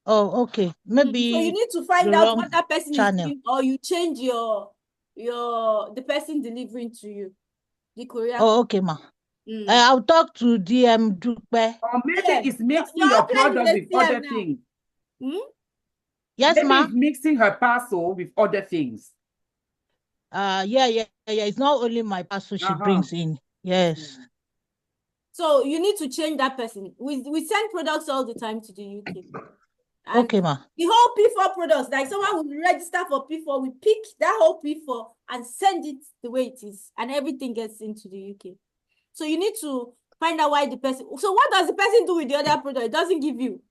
S7: Oh, okay. Maybe
S2: so you need to find out what that person is doing, or you change the person delivering to you. The courier.
S7: Oh, okay, ma. I'll talk to DM Dupe.
S1: Or maybe it's mixing your product with other things.
S7: Yes,
S1: maybe
S7: ma.
S1: it's mixing her parcel with other things.
S7: Yeah. It's not only my parcel she brings in. Yes.
S2: So you need to change that person. We send products all the time to the UK. And
S7: okay, ma.
S2: The whole P4 products, like someone will register for P4, we pick that whole P4 and send it the way it is, and everything gets into the UK. So you need to find out why the person. So what does the person do with the other product? It doesn't give you.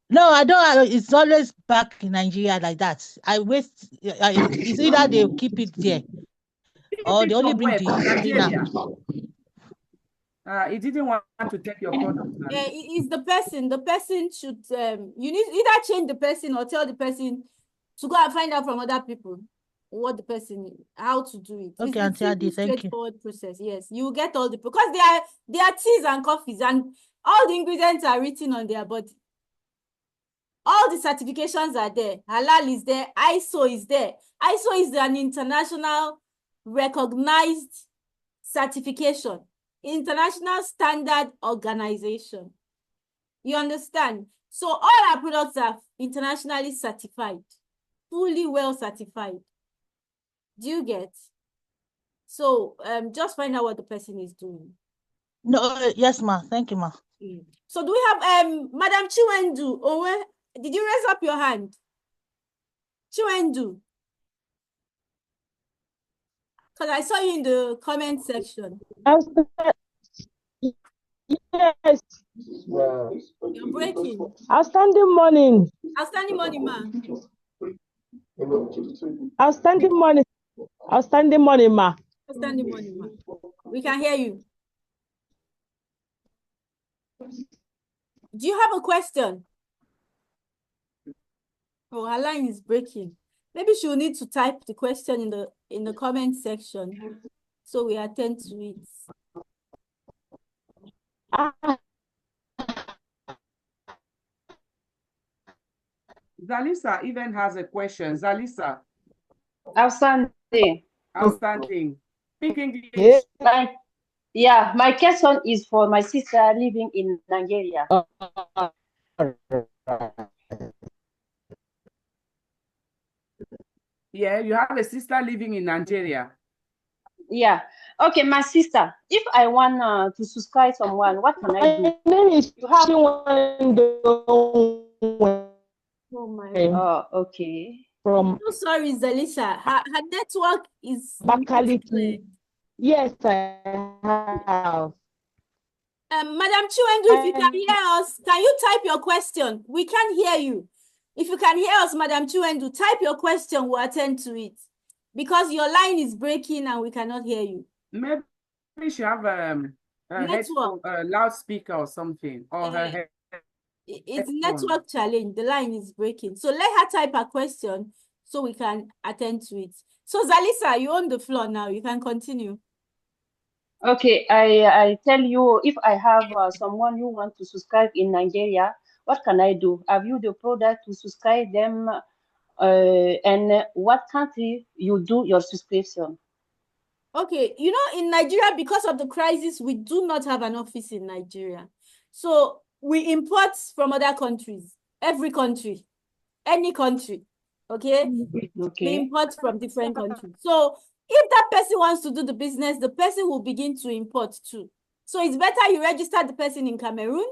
S7: No, I don't. It's always back in Nigeria like that. I waste. It's either they keep it there, or they only bring the Nigeria.
S1: He didn't want to take your product.
S2: It's the person. The person should. You need either change the person or tell the person to go and find out from other people what the person, how to do it.
S7: Okay,
S2: it's
S7: Auntie Ade, thank you.
S2: Straightforward process. Yes, you get all the, because they are teas and coffees, and all the ingredients are written on their body. All the certifications are there. Halal is there. ISO is there. ISO is an international recognized certification, international standard organization. You understand? So all our products are internationally certified, fully well certified. Do you get? So just find out what the person is doing.
S7: No, yes, ma. Thank you, ma.
S2: So do we have Madam Chiwendu? Owe, did you raise up your hand? Chiwendu. Because I saw you in the comment section.
S5: Yes.
S2: You're breaking.
S5: Outstanding morning.
S2: Outstanding morning, ma.
S5: Outstanding morning. Outstanding morning, ma.
S2: Outstanding morning, ma. We can hear you. Do you have a question? Oh, her line is breaking. Maybe she'll need to type the question in the comment section so we attend to it.
S1: Zalisa even has a question. Zalisa.
S4: Outstanding.
S1: Outstanding. Speak English.
S4: My question is for my sister living in Nigeria.
S1: Yeah, you have a sister living in Nigeria.
S4: Yeah. Okay, my sister, if I want to subscribe someone, what can I do?
S5: My name is
S4: You have...
S2: Oh my God.
S4: Oh, okay.
S5: From
S2: so sorry, Zalisa. Her network is
S5: Bakaliki. Yes, I have.
S2: Madam Chiwendu, if you can hear us, can you type your question? We can't hear you. If you can hear us, Madam Chiwendu, type your question, we'll attend to it. Because your line is breaking and we cannot hear you.
S1: Maybe she have a headphone, a loudspeaker or something, or her head.
S2: It's network challenge. The line is breaking. So let her type a question so we can attend to it. So Zalisa, you're on the floor now. You can continue.
S4: Okay, I tell you, if I have someone who want to subscribe in Nigeria, what can I do? Have you the product to subscribe them? And what country you do your subscription?
S2: Okay, you know, in Nigeria, because of the crisis, we do not have an office in Nigeria. So we import from other countries, every country, any country, okay? We import from different countries. So if that person wants to do the business, the person will begin to import too. So it's better you register the person in Cameroon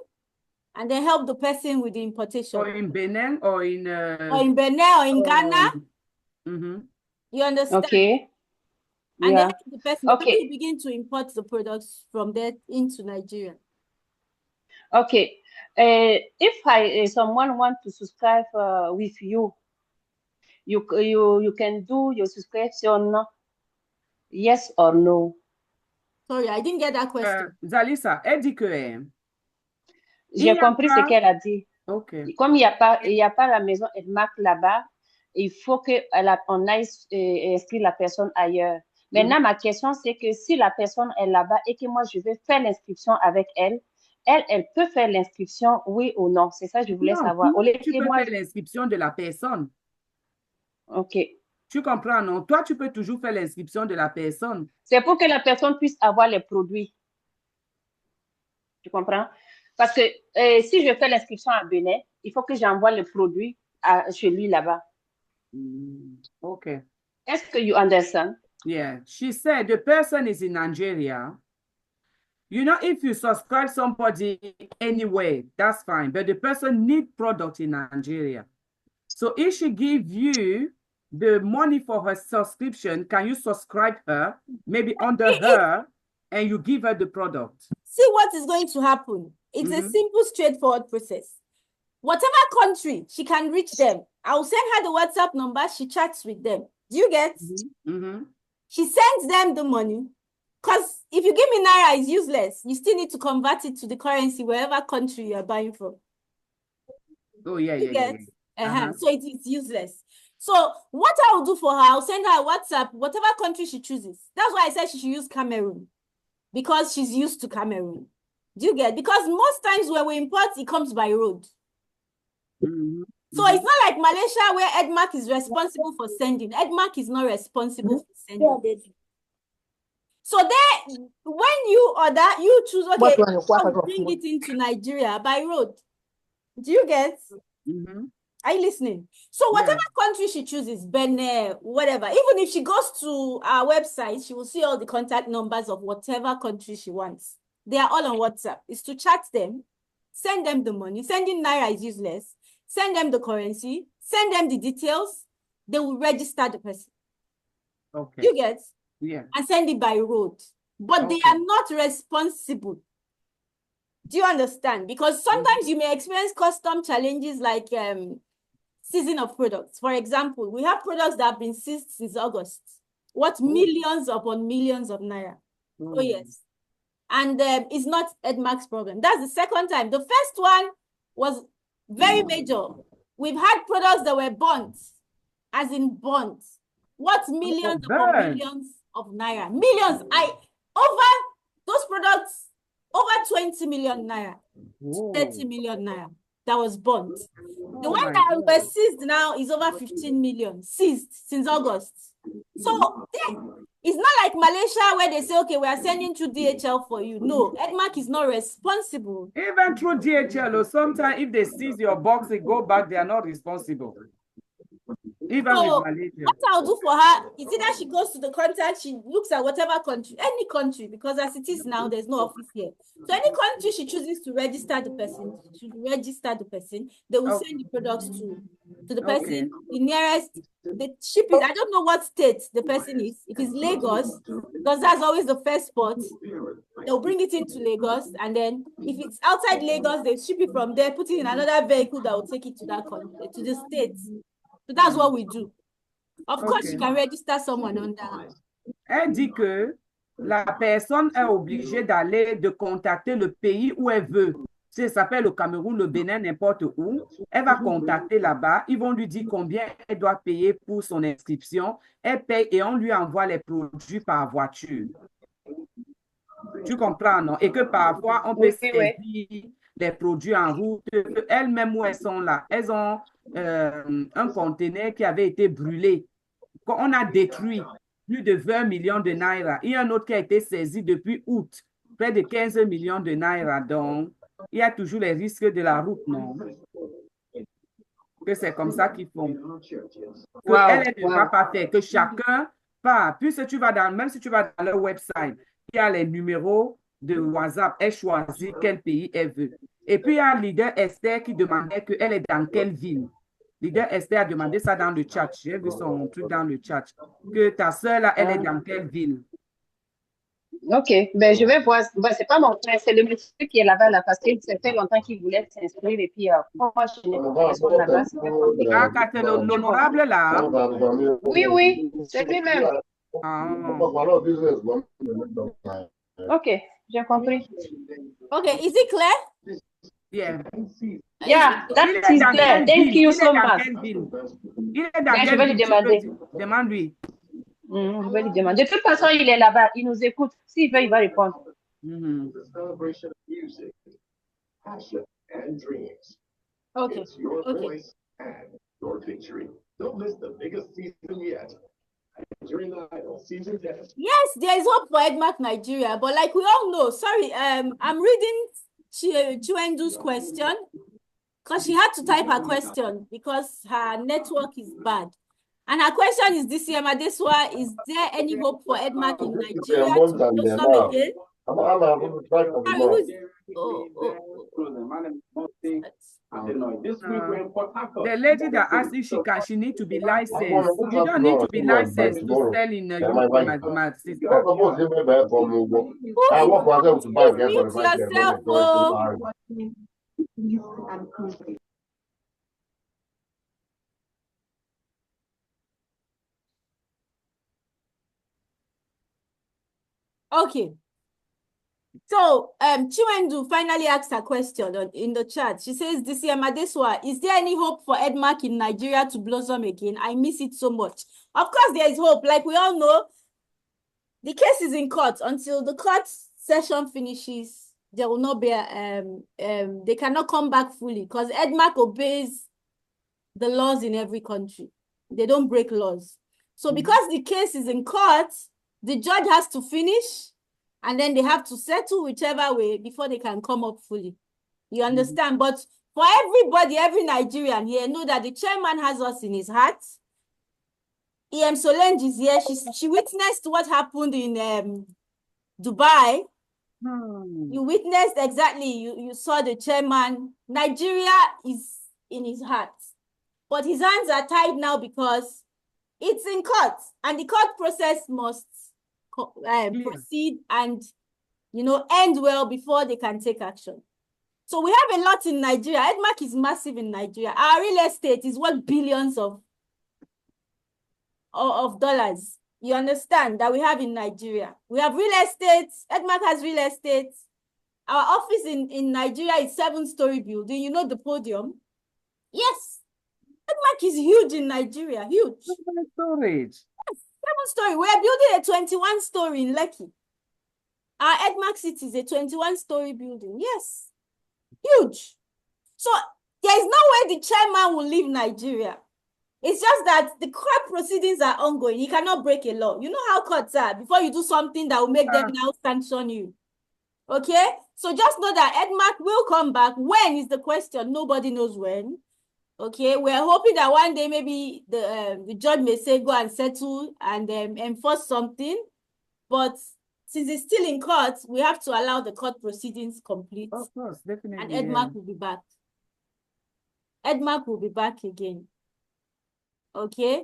S2: and then help the person with the importation.
S1: Or in Benin or in...
S2: Benin or in Ghana. You understand?
S4: Okay.
S2: And then the person will begin to import the products from there into Nigeria.
S4: Okay. If someone want to subscribe with you, you can do your subscription, yes or no?
S2: Sorry, I didn't get that question.
S1: Zalisa, elle dit que...
S4: J'ai compris ce qu'elle a dit.
S1: Okay.
S4: Comme il y a pas la maison Edmark là-bas, il faut qu'on aille inscrire la personne ailleurs. Maintenant, ma question, c'est que si la personne est là-bas et que moi, je vais faire l'inscription avec elle, elle peut faire l'inscription, oui ou non? C'est ça que je voulais savoir.
S1: Tu peux faire l'inscription de la personne.
S4: OK.
S1: Tu comprends, non? Toi, tu peux toujours faire l'inscription de la personne.
S4: C'est pour que la personne puisse avoir les produits. Tu comprends? Parce que si je fais l'inscription à Benin, il faut que j'envoie le produit chez lui là-bas.
S1: Okay.
S4: Est-ce que you understand?
S1: Yeah. She said the person is in Nigeria. You know, if you subscribe somebody anywhere, that's fine. But the person needs product in Nigeria. So if she give you the money for her subscription, can you subscribe her, maybe under her, and you give her the product?
S2: See what is going to happen. It's a simple, straightforward process. Whatever country, she can reach them. I'll send her the WhatsApp number. She chats with them. Do you get? She sends them the money. Because if you give me Naira, it's useless. You still need to convert it to the currency wherever country you are buying from.
S1: Oh, yeah,
S2: So it's useless. So what I will do for her, I'll send her a WhatsApp, whatever country she chooses. That's why I said she should use Cameroon. Because she's used to Cameroon. Do you get? Because most times when we import, it comes by road. So it's not like Malaysia where Edmark is responsible for sending. Edmark is not responsible for sending. So then, when you order, you choose, okay, I'll bring it into Nigeria by road. Do you get? Are you listening? So whatever country she chooses, Benin, whatever, even if she goes to our website, she will see all the contact numbers of whatever country she wants. They are all on WhatsApp. It's to chat them, send them the money. Sending Naira is useless. Send them the currency, send them the details. They will register the person.
S1: Okay.
S2: You get?
S1: Yeah.
S2: And send it by road. But they are not responsible. Do you understand? Because sometimes you may experience custom challenges like seizing of products. For example, we have products that have been seized since August. What millions upon millions of Naira. Oh, yes. And it's not Edmark's problem. That's the second time. The first one was very major. We've had products that were burnt, as in burnt. What millions upon millions of Naira? Millions. Over those products, over 20 million Naira, 30 million Naira that was burnt. The one that were seized now is over 15 million, seized since August. So it's not like Malaysia where they say, okay, we are sending through DHL for you. No, Edmark is not responsible.
S1: Even through DHL, or sometimes if they seize your box, they go back, they are not responsible. Even with Malaysia.
S2: What I'll do for her is either she goes to the contact, she looks at whatever country, any country, because as it is now, there's no office here. So any country she chooses to register the person, they will send the products to the person, the nearest, the shipping. I don't know what state the person is. If it's Lagos, because that's always the first spot, they'll bring it into Lagos, and then if it's outside Lagos, they ship it from there, put it in another vehicle that will take it to that country, to the states. So that's what we do. Of course, you can register someone under her.
S1: Elle dit que la personne est obligée d'aller, de contacter le pays où elle veut. Si ça s'appelle le Cameroun, le Bénin, n'importe où, elle va contacter là-bas. Ils vont lui dire combien elle doit payer pour son inscription. Elle paye et on lui envoie les produits par voiture. Tu comprends, non? Et que parfois, on peut saisir les produits en route. Elles-mêmes où elles sont là, elles ont un conteneur qui avait été brûlé. On a détruit plus de 20 millions de Naira. Il y a un autre qui a été saisi depuis août, près de 15 millions de Naira. Donc, il y a toujours les risques de la route, non? Que c'est comme ça qu'ils font. Elle ne va pas faire, que chacun part. Puisque tu vas dans, même si tu vas dans leur website, il y a les numéros de WhatsApp, elle choisit quel pays elle veut. Et puis, il y a leader Esther qui demandait qu'elle est dans quelle ville. Leader Esther a demandé ça dans le chat. J'ai vu son truc dans le chat. Que ta soeur, là, elle est dans quelle ville?
S4: Ok, ben je vais voir. Ben, c'est pas mon frère, c'est le monsieur qui est là-bas, là, parce que ça fait longtemps qu'il voulait s'inscrire. Et puis, moi, je n'ai pas personne là-bas.
S1: Ah, quand c'est l'honorable, là?
S4: Oui, oui, c'est lui-même. Ok, j'ai compris.
S2: Ok, is it clear?
S1: Yeah.
S4: Yeah, that is clear. Thank you so much.
S1: Il est dans
S4: je vais lui demander.
S1: Demande-lui.
S4: Je vais lui demander. De toute façon, il est là-bas. Il nous écoute. S'il veut, il va répondre.
S2: Okay. Yes, there is hope for Edmark Nigeria, but like we all know, sorry, I'm reading Chiwendu's question because she had to type her question because her network is bad. And her question is this year, Madeswa, is there any hope for Edmark in Nigeria to blossom again?
S1: The lady that asked if she need to be licensed. You don't need to be licensed to sell in UK, my sister.
S2: Okay. So, Chiwendu finally asked her question in the chat. She says, this year, Madeswa, is there any hope for Edmark in Nigeria to blossom again? I miss it so much. Of course, there is hope. Like we all know, the case is in court. Until the court session finishes, there will not be, they cannot come back fully because Edmark obeys the laws in every country. They don't break laws. So because the case is in court, the judge has to finish and then they have to settle whichever way before they can come up fully. You understand? But For everybody, every Nigerian here, know that the chairman has us in his heart. Solange is here. She witnessed what happened in Dubai. You witnessed exactly. You saw the chairman. Nigeria is in his heart. But his hands are tied now because it's in court. And the court process must proceed and, end well before they can take action. So we have a lot in Nigeria. Edmark is massive in Nigeria. Our real estate is worth billions of dollars. You understand that we have in Nigeria. We have real estate. Edmark has real estate. Our office in Nigeria is 7-story building. You know the podium? Yes. Edmark is huge in Nigeria. Huge.
S1: 7 storage.
S2: Yes, 7-story. We are building a 21-story in Lekki. Our Edmark City is a 21-story building. Yes. Huge. So there is no way the chairman will leave Nigeria. It's just that the court proceedings are ongoing. He cannot break a law. You know how courts are. Before you do something that will make them now sanction you. Okay? So just know that Edmark will come back. When is the question? Nobody knows when. Okay? We're hoping that one day maybe the judge may say go and settle and enforce something. But since it's still in court, we have to allow the court proceedings complete.
S1: Of course, definitely.
S2: And Edmark will be back. Edmark will be back again. Okay?